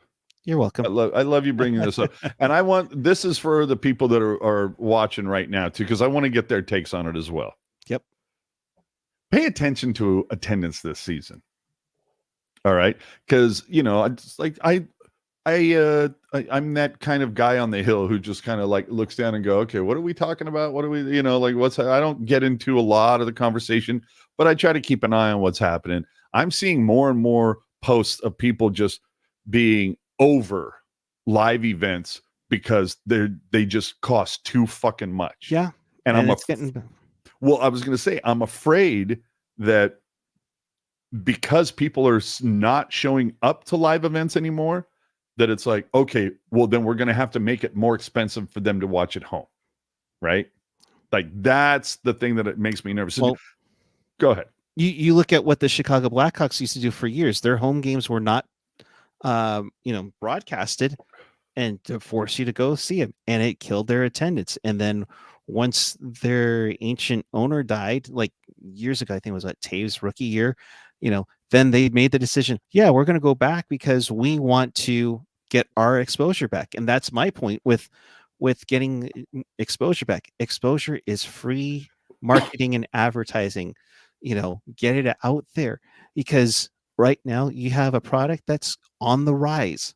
You're welcome. I love you bringing this up. And this is for the people that are watching right now too, because I want to get their takes on it as well. Yep. Pay attention to attendance this season. All right. Because, I'm that kind of guy on the hill who just kind of like looks down and go, okay, what are we talking about? What are we, I don't get into a lot of the conversation, but I try to keep an eye on what's happening. I'm seeing more and more posts of people just being over live events because they just cost too fucking much. Yeah. And I was going to say, I'm afraid that because people are not showing up to live events anymore, that it's like, okay, well, then we're going to have to make it more expensive for them to watch at home. Right. Like that's the thing that it makes me nervous. Well, go ahead. You look at what the Chicago Blackhawks used to do for years. Their home games were not, broadcasted, and to force you to go see them, and it killed their attendance. And then once their ancient owner died, like years ago, I think it was Taves' rookie year, then they made the decision, yeah, we're going to go back because we want to get our exposure back. And that's my point with getting exposure back. Exposure is free marketing and advertising. Get it out there, because right now you have a product that's on the rise.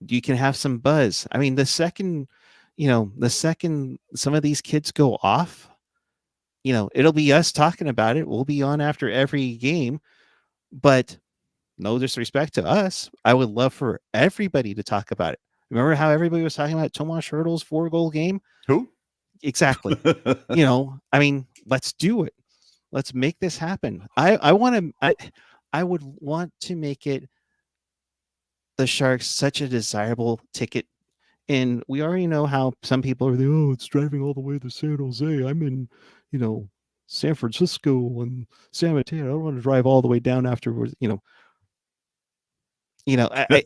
You can have some buzz. I mean, the second some of these kids go off, it'll be us talking about it. We'll be on after every game, but no disrespect to us, I would love for everybody to talk about it. Remember how everybody was talking about Tomas Hertl's 4-goal game? Who? Exactly. Let's do it. Let's make this happen. I would want to make it the Sharks such a desirable ticket. And we already know how some people are like, it's driving all the way to San Jose. I'm in, San Francisco and San Mateo. I don't want to drive all the way down afterwards. I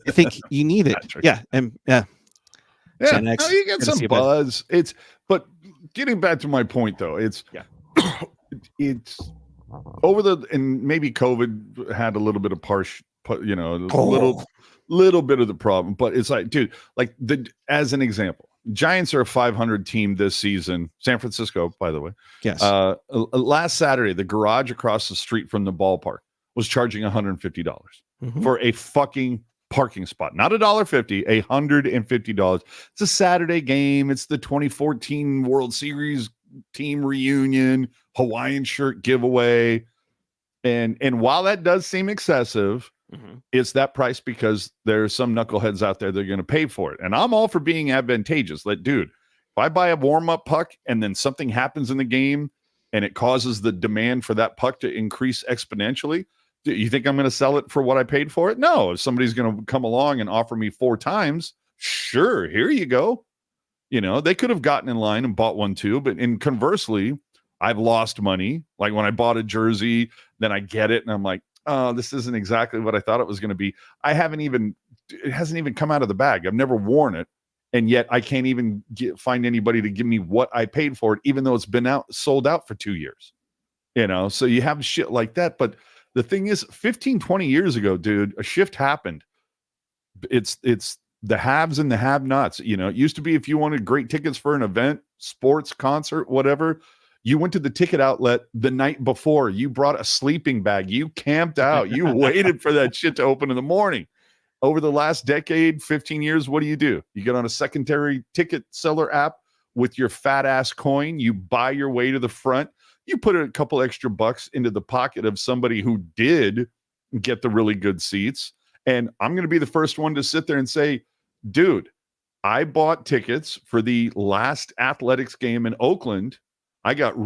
think you need it. Yeah. And yeah. No, you get some buzz. But getting back to my point though, it's and maybe COVID had a little bit of little bit of the problem, but it's like, dude, like as an example, Giants are a 500 team this season. San Francisco, by the way. Yes. Last Saturday, the garage across the street from the ballpark was charging $150 for a fucking parking spot. Not $1.50, $150. It's a Saturday game. It's the 2014 World Series team reunion, Hawaiian shirt giveaway. And while that does seem excessive, it's that price because there's some knuckleheads out there that are going to pay for it. And I'm all for being advantageous. Like, dude, if I buy a warm-up puck and then something happens in the game and it causes the demand for that puck to increase exponentially, do you think I'm going to sell it for what I paid for it? No. If somebody's going to come along and offer me 4 times, sure, here you go. You know, they could have gotten in line and bought one too, but conversely, I've lost money. Like when I bought a jersey, then I get it and I'm like, oh, this isn't exactly what I thought it was going to be. It hasn't even come out of the bag. I've never worn it. And yet I can't even find anybody to give me what I paid for it, even though it's been sold out for 2 years. You know, so you have shit like that. But the thing is, 15, 20 years ago, dude, a shift happened. It's the haves and the have-nots. You know, it used to be if you wanted great tickets for an event, sports, concert, whatever, you went to the ticket outlet the night before. You brought a sleeping bag. You camped out. You waited for that shit to open in the morning. Over the last decade, 15 years, what do? You get on a secondary ticket seller app with your fat ass coin. You buy your way to the front. You put a couple extra bucks into the pocket of somebody who did get the really good seats. And I'm going to be the first one to sit there and say, dude, I bought tickets for the last athletics game in Oakland. I got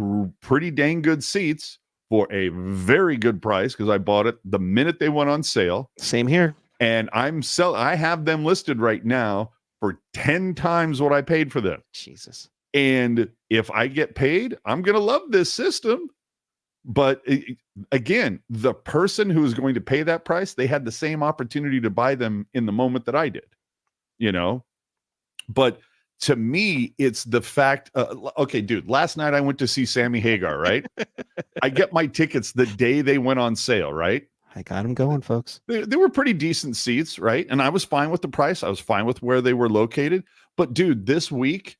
pretty dang good seats for a very good price because I bought it the minute they went on sale. Same here. And I have them listed right now for 10 times what I paid for them. Jesus. And if I get paid, I'm going to love this system. But again, the person who is going to pay that price, they had the same opportunity to buy them in the moment that I did, you know? But to me, it's the fact, okay, dude, last night I went to see Sammy Hagar, right? I get my tickets the day they went on sale, right? I got them going, folks. They were pretty decent seats, right? And I was fine with the price. I was fine with where they were located. But dude, this week,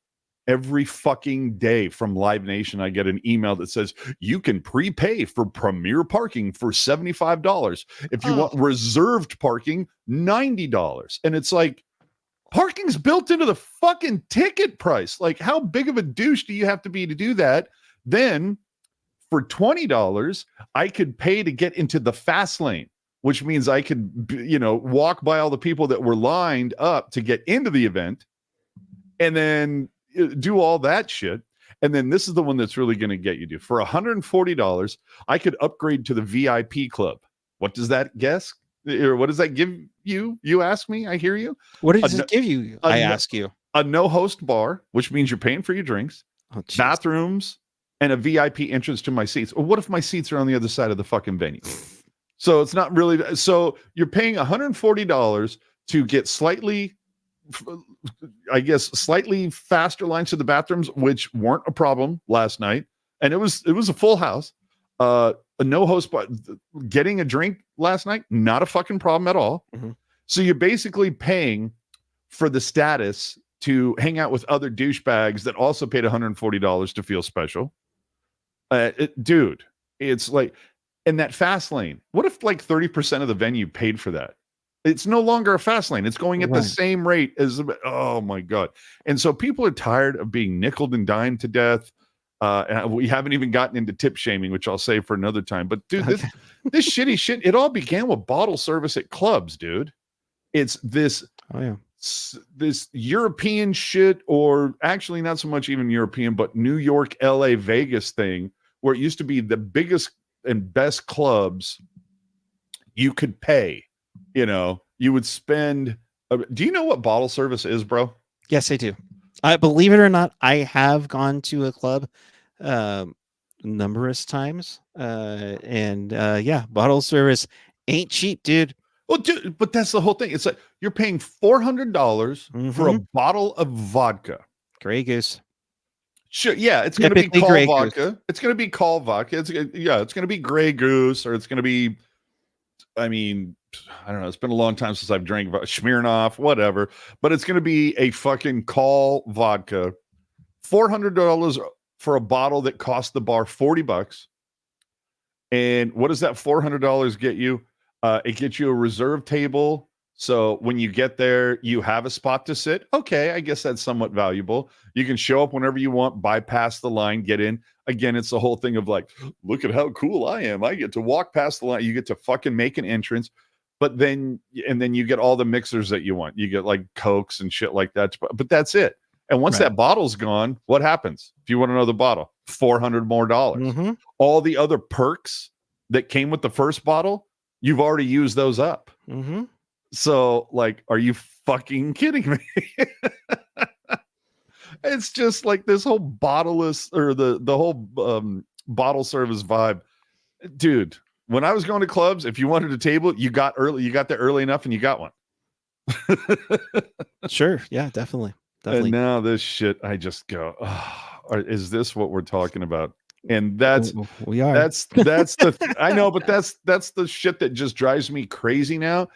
every fucking day from Live Nation, I get an email that says you can prepay for premier parking for $75. If you want reserved parking, $90. And it's like, parking's built into the fucking ticket price. Like, how big of a douche do you have to be to do that? Then for $20, I could pay to get into the fast lane, which means I could, walk by all the people that were lined up to get into the event and then do all that shit. And then this is the one that's really going to get you, dude. For $140, I could upgrade to the VIP club. What does that guess? Or what does that give you? You ask me, I hear you. What does it give you? I ask you. A no-host bar, which means you're paying for your drinks, bathrooms, and a VIP entrance to my seats. Or what if my seats are on the other side of the fucking venue? So it's not really. So you're paying $140 to get slightly faster lines to the bathrooms, which weren't a problem last night. And it was a full house. A no host, but getting a drink last night, not a fucking problem at all. Mm-hmm. So you're basically paying for the status to hang out with other douchebags that also paid $140 to feel special. Dude, it's like, in that fast lane, what if like 30% of the venue paid for that? It's no longer a fast lane. It's going at the same rate as, oh my God. And so people are tired of being nickeled and dimed to death. We haven't even gotten into tip shaming, which I'll save for another time. But dude, this shitty shit, it all began with bottle service at clubs, dude. It's this, this European shit, or actually not so much even European, but New York, LA, Vegas thing, where it used to be the biggest and best clubs you could pay. You would spend. Do you know what bottle service is, bro? Yes, I do. I believe it or not, I have gone to a club numerous times. Bottle service ain't cheap, dude. Well, dude, but that's the whole thing. It's like you're paying $400 for a bottle of vodka. Grey Goose. Sure, yeah, it's going to be called vodka. It's going to be called vodka. It's going to be Grey Goose, or it's going to be, I don't know. It's been a long time since I've drank Smirnoff, whatever. But it's going to be a fucking Call vodka, $400 for a bottle that cost the bar $40. And what does that $400 get you? It gets you a reserve table. So when you get there, you have a spot to sit. Okay, I guess that's somewhat valuable. You can show up whenever you want, bypass the line, get in. Again, it's the whole thing of like, look at how cool I am. I get to walk past the line. You get to fucking make an entrance. But then you get all the mixers that you want. You get like Cokes and shit like that. But that's it. And once that bottle's gone, what happens? If you want another bottle, $400 more. Mm-hmm. All the other perks that came with the first bottle, you've already used those up. Mm-hmm. So, like, are you fucking kidding me? It's just like this whole bottleless or the whole bottle service vibe, dude. When I was going to clubs, if you wanted a table, you got there early enough, and you got one. Sure, yeah, definitely. And now this shit, I just go, oh, is this what we're talking about? And that's we are. That's the I know, but that's the shit that just drives me crazy now.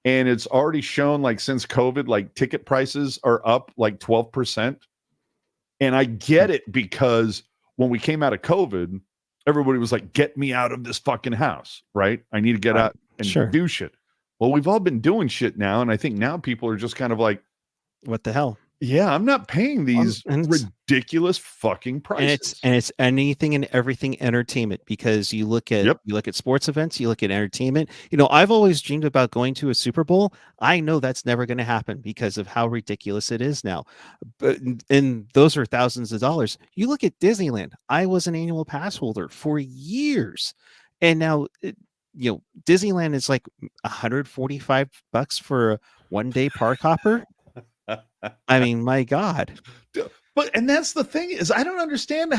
And it's already shown, like, since COVID, like, ticket prices are up like 12%. And I get it, because when we came out of COVID, everybody was like, get me out of this fucking house, right? I need to get out and do shit. Well, we've all been doing shit now. And I think now people are just kind of like, what the hell? Yeah, I'm not paying these ridiculous fucking prices. And it's anything and everything entertainment, because you look at sports events, you look at entertainment. You know, I've always dreamed about going to a Super Bowl. I know that's never going to happen because of how ridiculous it is now. But and those are thousands of dollars. You look at Disneyland. I was an annual pass holder for years, and now Disneyland is like $145 for a one-day park hopper. I mean, my God. But and that's the thing, is I don't understand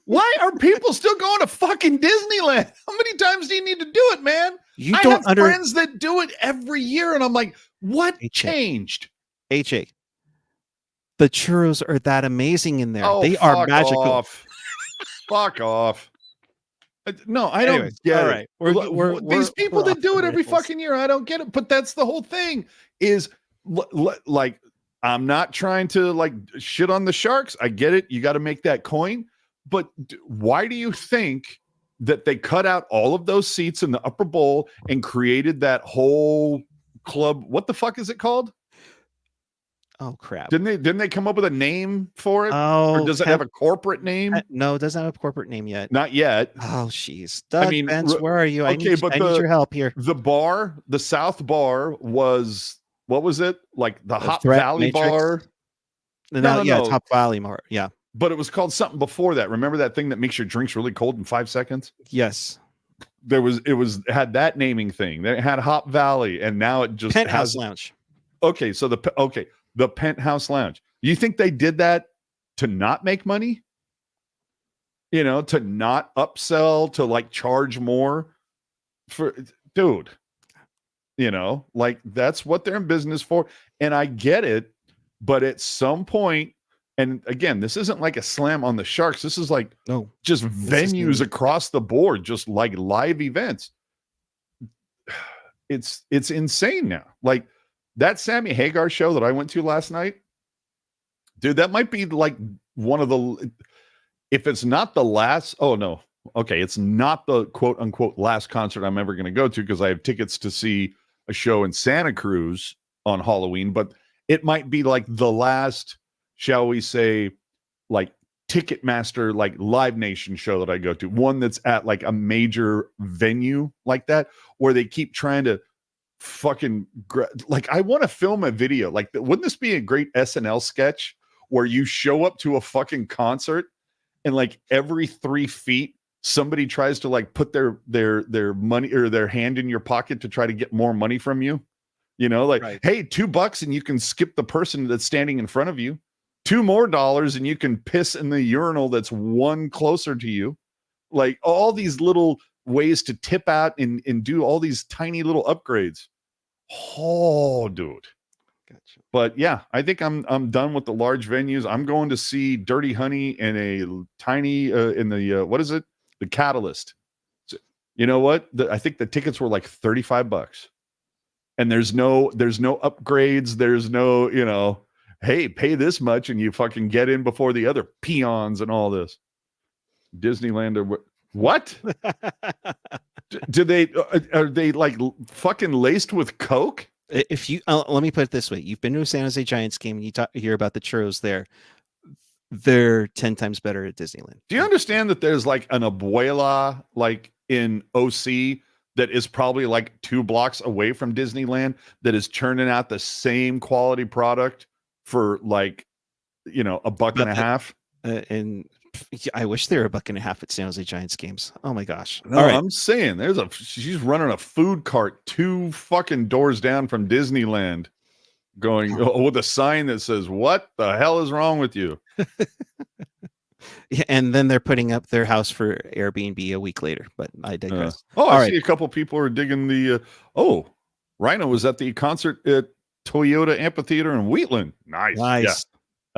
why are people still going to fucking Disneyland? How many times do you need to do it, man? I have friends that do it every year, and I'm like, what changed? HA. The churros are that amazing in there. Oh, they are magical. Fuck off. No, I don't get it. These people that do it every fucking year, I don't get it. But that's the whole thing, is like, I'm not trying to like shit on the Sharks. I get it. You got to make that coin. But why do you think that they cut out all of those seats in the upper bowl and created that whole club? What the fuck is it called? Oh crap. Didn't they come up with a name for it? Oh, or does it have a corporate name? No, it doesn't have a corporate name yet. Not yet. Oh jeez. I mean, Benz, where are you? I need your help here. The South Bar was, what was it? Like the Hop Valley Bar? No. Hop Valley Bar. Yeah. But it was called something before that. Remember that thing that makes your drinks really cold in 5 seconds? Yes. It had that naming thing. It had Hop Valley, and now it just Penthouse Lounge. Okay, so the Penthouse Lounge. You think they did that to not make money? You know, to not upsell, to like charge more for, dude. You know, like, that's what they're in business for. And I get it, but at some point, and again, this isn't like a slam on the Sharks. This is like just venues across the board, just like live events. It's insane now. Like that Sammy Hagar show that I went to last night, dude, that might be like one of the, if it's not the last, it's not the quote unquote last concert I'm ever going to go to, because I have tickets to see a show in Santa Cruz on Halloween, but it might be like the last, shall we say, like Ticketmaster, like Live Nation show that I go to, one that's at like a major venue like that, where they keep trying to fucking like, I want to film a video like that. Wouldn't this be a great SNL sketch where you show up to a fucking concert and like every 3 feet somebody tries to like put their money or their hand in your pocket to try to get more money from you? You know, like, hey, $2 and you can skip the person that's standing in front of you. $2 more and you can piss in the urinal that's one closer to you. Like all these little ways to tip out and do all these tiny little upgrades. Oh, dude. Gotcha. But yeah, I think I'm done with the large venues. I'm going to see Dirty Honey in a tiny in the what is it? The Catalyst. So, you know what? I think the tickets were like $35. and there's no upgrades. There's no, hey, pay this much and you fucking get in before the other peons and all this. Disneyland or what? Do they are they like fucking laced with Coke? If you let me put it this way, you've been to a San Jose Giants game and you hear about the churros there. They're 10 times better at Disneyland. Do you understand that there's like an abuela like in OC that is probably like 2 blocks away from Disneyland that is churning out the same quality product for like, $1.50? And I wish they were $1.50 at San Jose Giants games. Oh my gosh. No, all right. I'm saying she's running a food cart 2 fucking doors down from Disneyland going with a sign that says, "What the hell is wrong with you?" Yeah, and then they're putting up their house for Airbnb a week later, but I digress. I see a couple people are digging the Rhino was at the concert at Toyota Amphitheater in Wheatland. Nice. Yeah.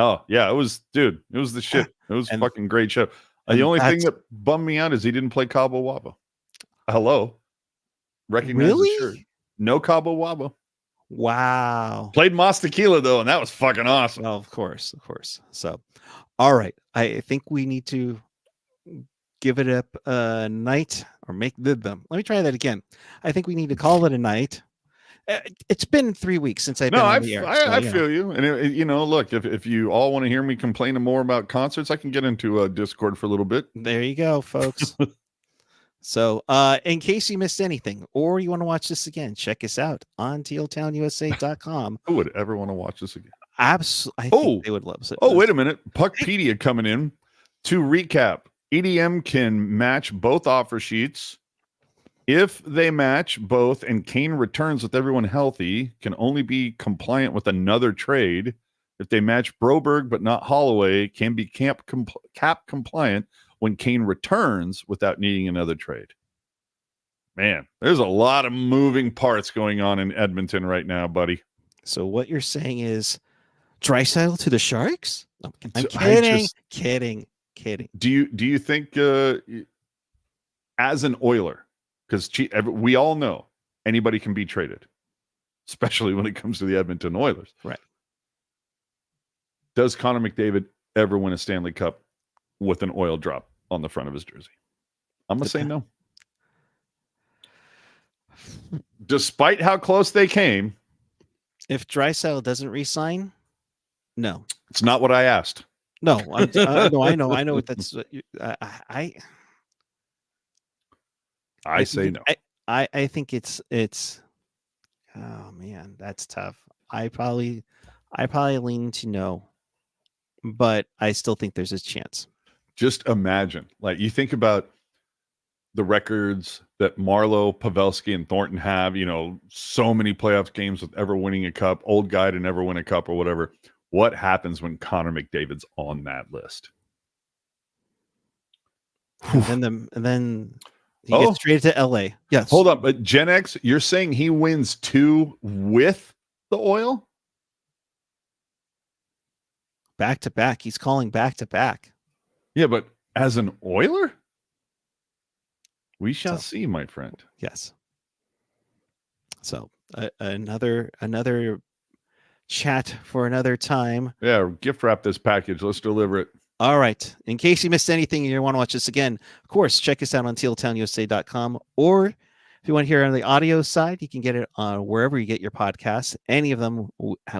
Oh, yeah, it was the shit. It was a fucking great show. The only thing that bummed me out is he didn't play Cabo Wabo. Hello. Recognize the shirt. No Cabo Wabo. Wow. Played Mas Tequila though, and that was fucking awesome. Well, of course. So, all right. I think we need to give it up a night or make them. Let me try that again. I think we need to call it a night. It's been 3 weeks since I've been on the air. I feel you. And, look, if you all want to hear me complaining more about concerts, I can get into a Discord for a little bit. There you go, folks. So in case you missed anything or you want to watch this again, check us out on tealtownusa.com. Who would ever want to watch this again? Absolutely. I think they would love it. Oh, wait a minute. Puckpedia coming in. To recap, EDM can match both offer sheets. If they match both and Kane returns with everyone healthy, can only be compliant with another trade. If they match Broberg but not Holloway, can be cap compliant when Kane returns without needing another trade. Man, there's a lot of moving parts going on in Edmonton right now, buddy. So what you're saying is Draisaitl to the Sharks? I'm kidding. Do you think as an Oiler, because we all know anybody can be traded, especially when it comes to the Edmonton Oilers. Right. Does Connor McDavid ever win a Stanley Cup with an oil drop on the front of his jersey? I'm going to say no. Despite how close they came. If Draisaitl doesn't re-sign, no. It's not what I asked. No, I know what that's. I say no. I think it's. Oh man, that's tough. I probably lean to no, but I still think there's a chance. Just imagine, like you think about the records that Marlowe, Pavelski, and Thornton have. So many playoff games with ever winning a cup. Old guy to never win a cup or whatever. What happens when Connor McDavid's on that list? And then he gets traded to LA. Yes. Hold up, but Gen X, you're saying he wins 2 with the Oil? Back to back. He's calling back to back. Yeah, but as an Oiler? We shall see, my friend. Yes. So another chat for another time. Yeah, gift wrap this package. Let's deliver it. All right. In case you missed anything and you want to watch this again, of course, check us out on tealtownusa.com. Or if you want to hear it on the audio side, you can get it on wherever you get your podcasts. Any of them,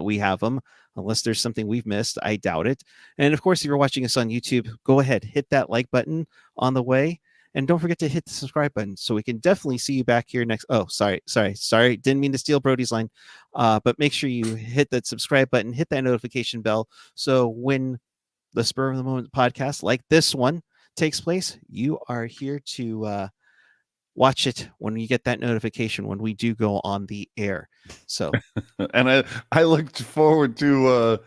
we have them, unless there's something we've missed. I doubt it. And of course, if you're watching us on YouTube, go ahead, hit that like button on the way. And don't forget to hit the subscribe button so we can definitely see you back here next. Oh, sorry. Didn't mean to steal Brody's line. But make sure you hit that subscribe button, hit that notification bell. So when the Spur of the Moment podcast like this one takes place, you are here to watch it when you get that notification when we do go on the air. So, and I looked forward to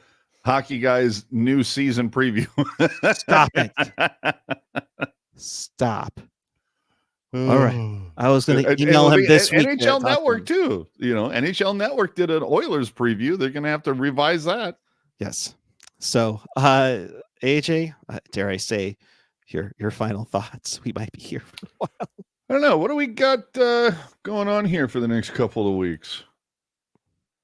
Hockey Guy's new season preview. Stop it. Stop. All right. I was going to email him this week. NHL Network too. NHL Network did an Oilers preview. They're going to have to revise that. Yes. So, AJ, dare I say, your final thoughts? We might be here for a while. I don't know. What do we got going on here for the next couple of weeks?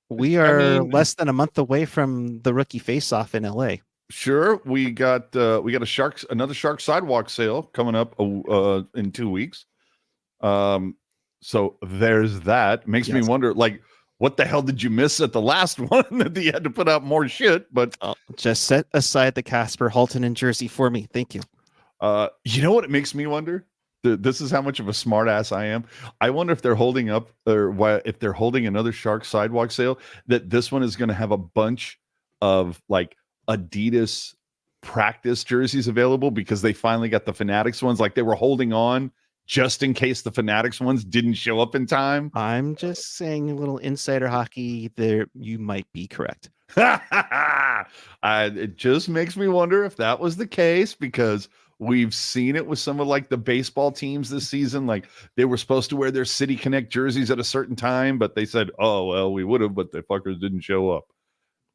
We are less than a month away from the rookie face-off in LA. Sure, we got another Shark sidewalk sale coming up in 2 weeks. So there's that. Makes me wonder, like, what the hell did you miss at the last one that you had to put out more shit? But just set aside the Casper Halton in Jersey for me. Thank you. You know what it makes me wonder? This is how much of a smart ass I am. I wonder if they're holding up, or if they're holding another Shark sidewalk sale, that this one is going to have a bunch of like Adidas practice jerseys available because they finally got the Fanatics ones. Like they were holding on just in case the Fanatics ones didn't show up in time. I'm just saying a little insider hockey there. You might be correct. It just makes me wonder if that was the case, because we've seen it with some of like the baseball teams this season. Like they were supposed to wear their City Connect jerseys at a certain time, but they said, oh, well, we would have, but the fuckers didn't show up.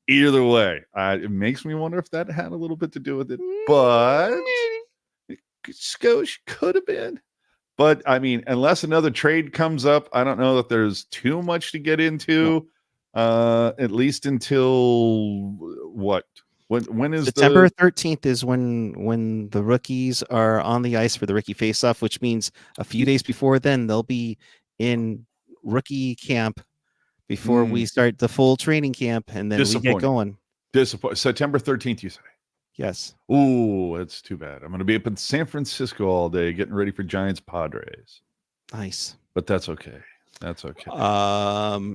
Either way, it makes me wonder if that had a little bit to do with it, but Skosh could have been. But I mean, unless another trade comes up, I don't know that there's too much to get into. At least until what? When is September 13th is when the rookies are on the ice for the rookie faceoff, which means a few days before then they'll be in rookie camp before we start the full training camp, and then we get going. September 13th, you say? Yes. Ooh, that's too bad. I'm going to be up in San Francisco all day getting ready for Giants Padres. Nice. But that's okay. That's okay.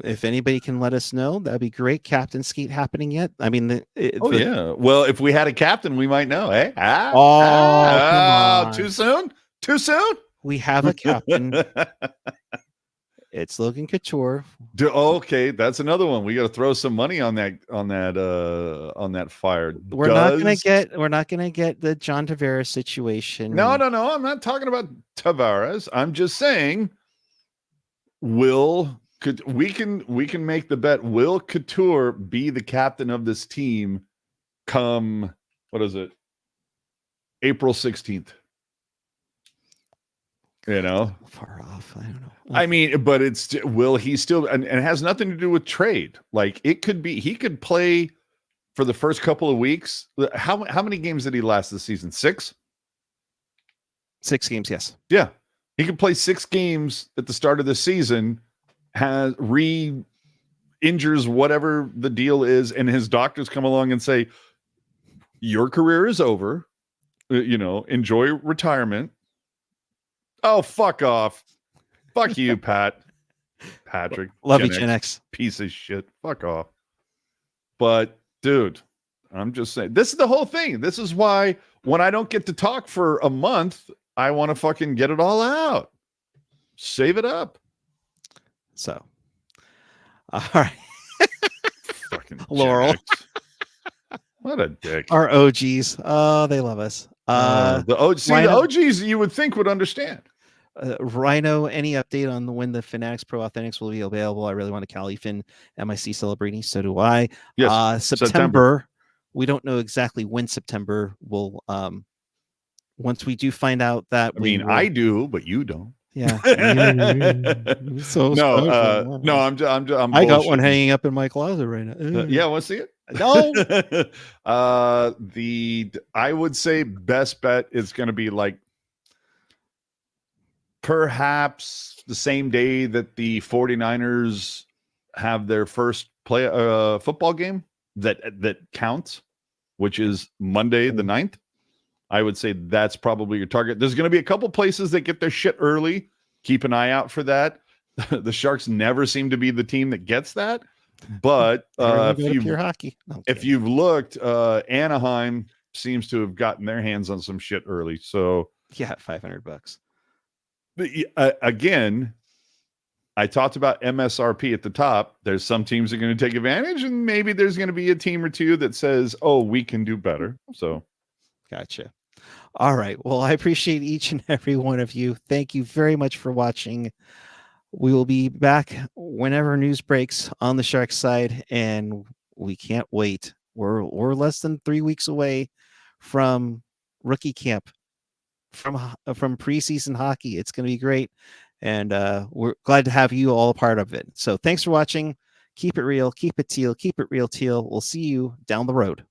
If anybody can let us know, that'd be great. Captain Skate happening yet? I mean, yeah. Well, if we had a captain, we might know, eh? Come on. Too soon? Too soon? We have a captain. It's Logan Couture. Okay, that's another one. We got to throw some money on that fire. We're not gonna get the John Tavares situation. No. I'm not talking about Tavares. I'm just saying, we can make the bet. Will Couture be the captain of this team come, what is it, April 16th? You know, far off. I don't know. I mean, but will he still, and it has nothing to do with trade. Like it could be, he could play for the first couple of weeks. How many games did he last this season? 6 games. Yes. Yeah. He could play 6 games at the start of the season, injures whatever the deal is. And his doctors come along and say, your career is over. Enjoy retirement. Oh, fuck off. Fuck you, Patrick. Love you, Gen X. Piece of shit. Fuck off. But, dude, I'm just saying, this is the whole thing. This is why when I don't get to talk for a month, I want to fucking get it all out. Save it up. So, all right. Fucking Laurel. What a dick. Our OGs. Oh, they love us. The OGs you would think would understand. Rhino, any update on when the Fanatics Pro Authentics will be available? I really want a Cali Fin MIC celebrating. So do I. Yes, September. We don't know exactly when September will. Once we do find out that, I do, but you don't. Yeah. So no, I'm I got one hanging up in my closet right now. Yeah, want to see it? No. I would say best bet is going to be like perhaps the same day that the 49ers have their first football game that counts, which is Monday the 9th. I would say that's probably your target. There's going to be a couple places that get their shit early. Keep an eye out for that. The Sharks never seem to be the team that gets that. But if you've looked, Anaheim seems to have gotten their hands on some shit early. So yeah, $500. Again, I talked about MSRP at the top. There's some teams that are going to take advantage, and maybe there's going to be a team or two that says, "Oh, we can do better." So, gotcha. All right. Well, I appreciate each and every one of you. Thank you very much for watching. We will be back whenever news breaks on the Sharks side, and we can't wait. We're less than 3 weeks away from rookie camp, from preseason hockey. It's going to be great, and we're glad to have you all a part of it. So thanks for watching. Keep it real, keep it teal, keep it real, Teal. We'll see you down the road.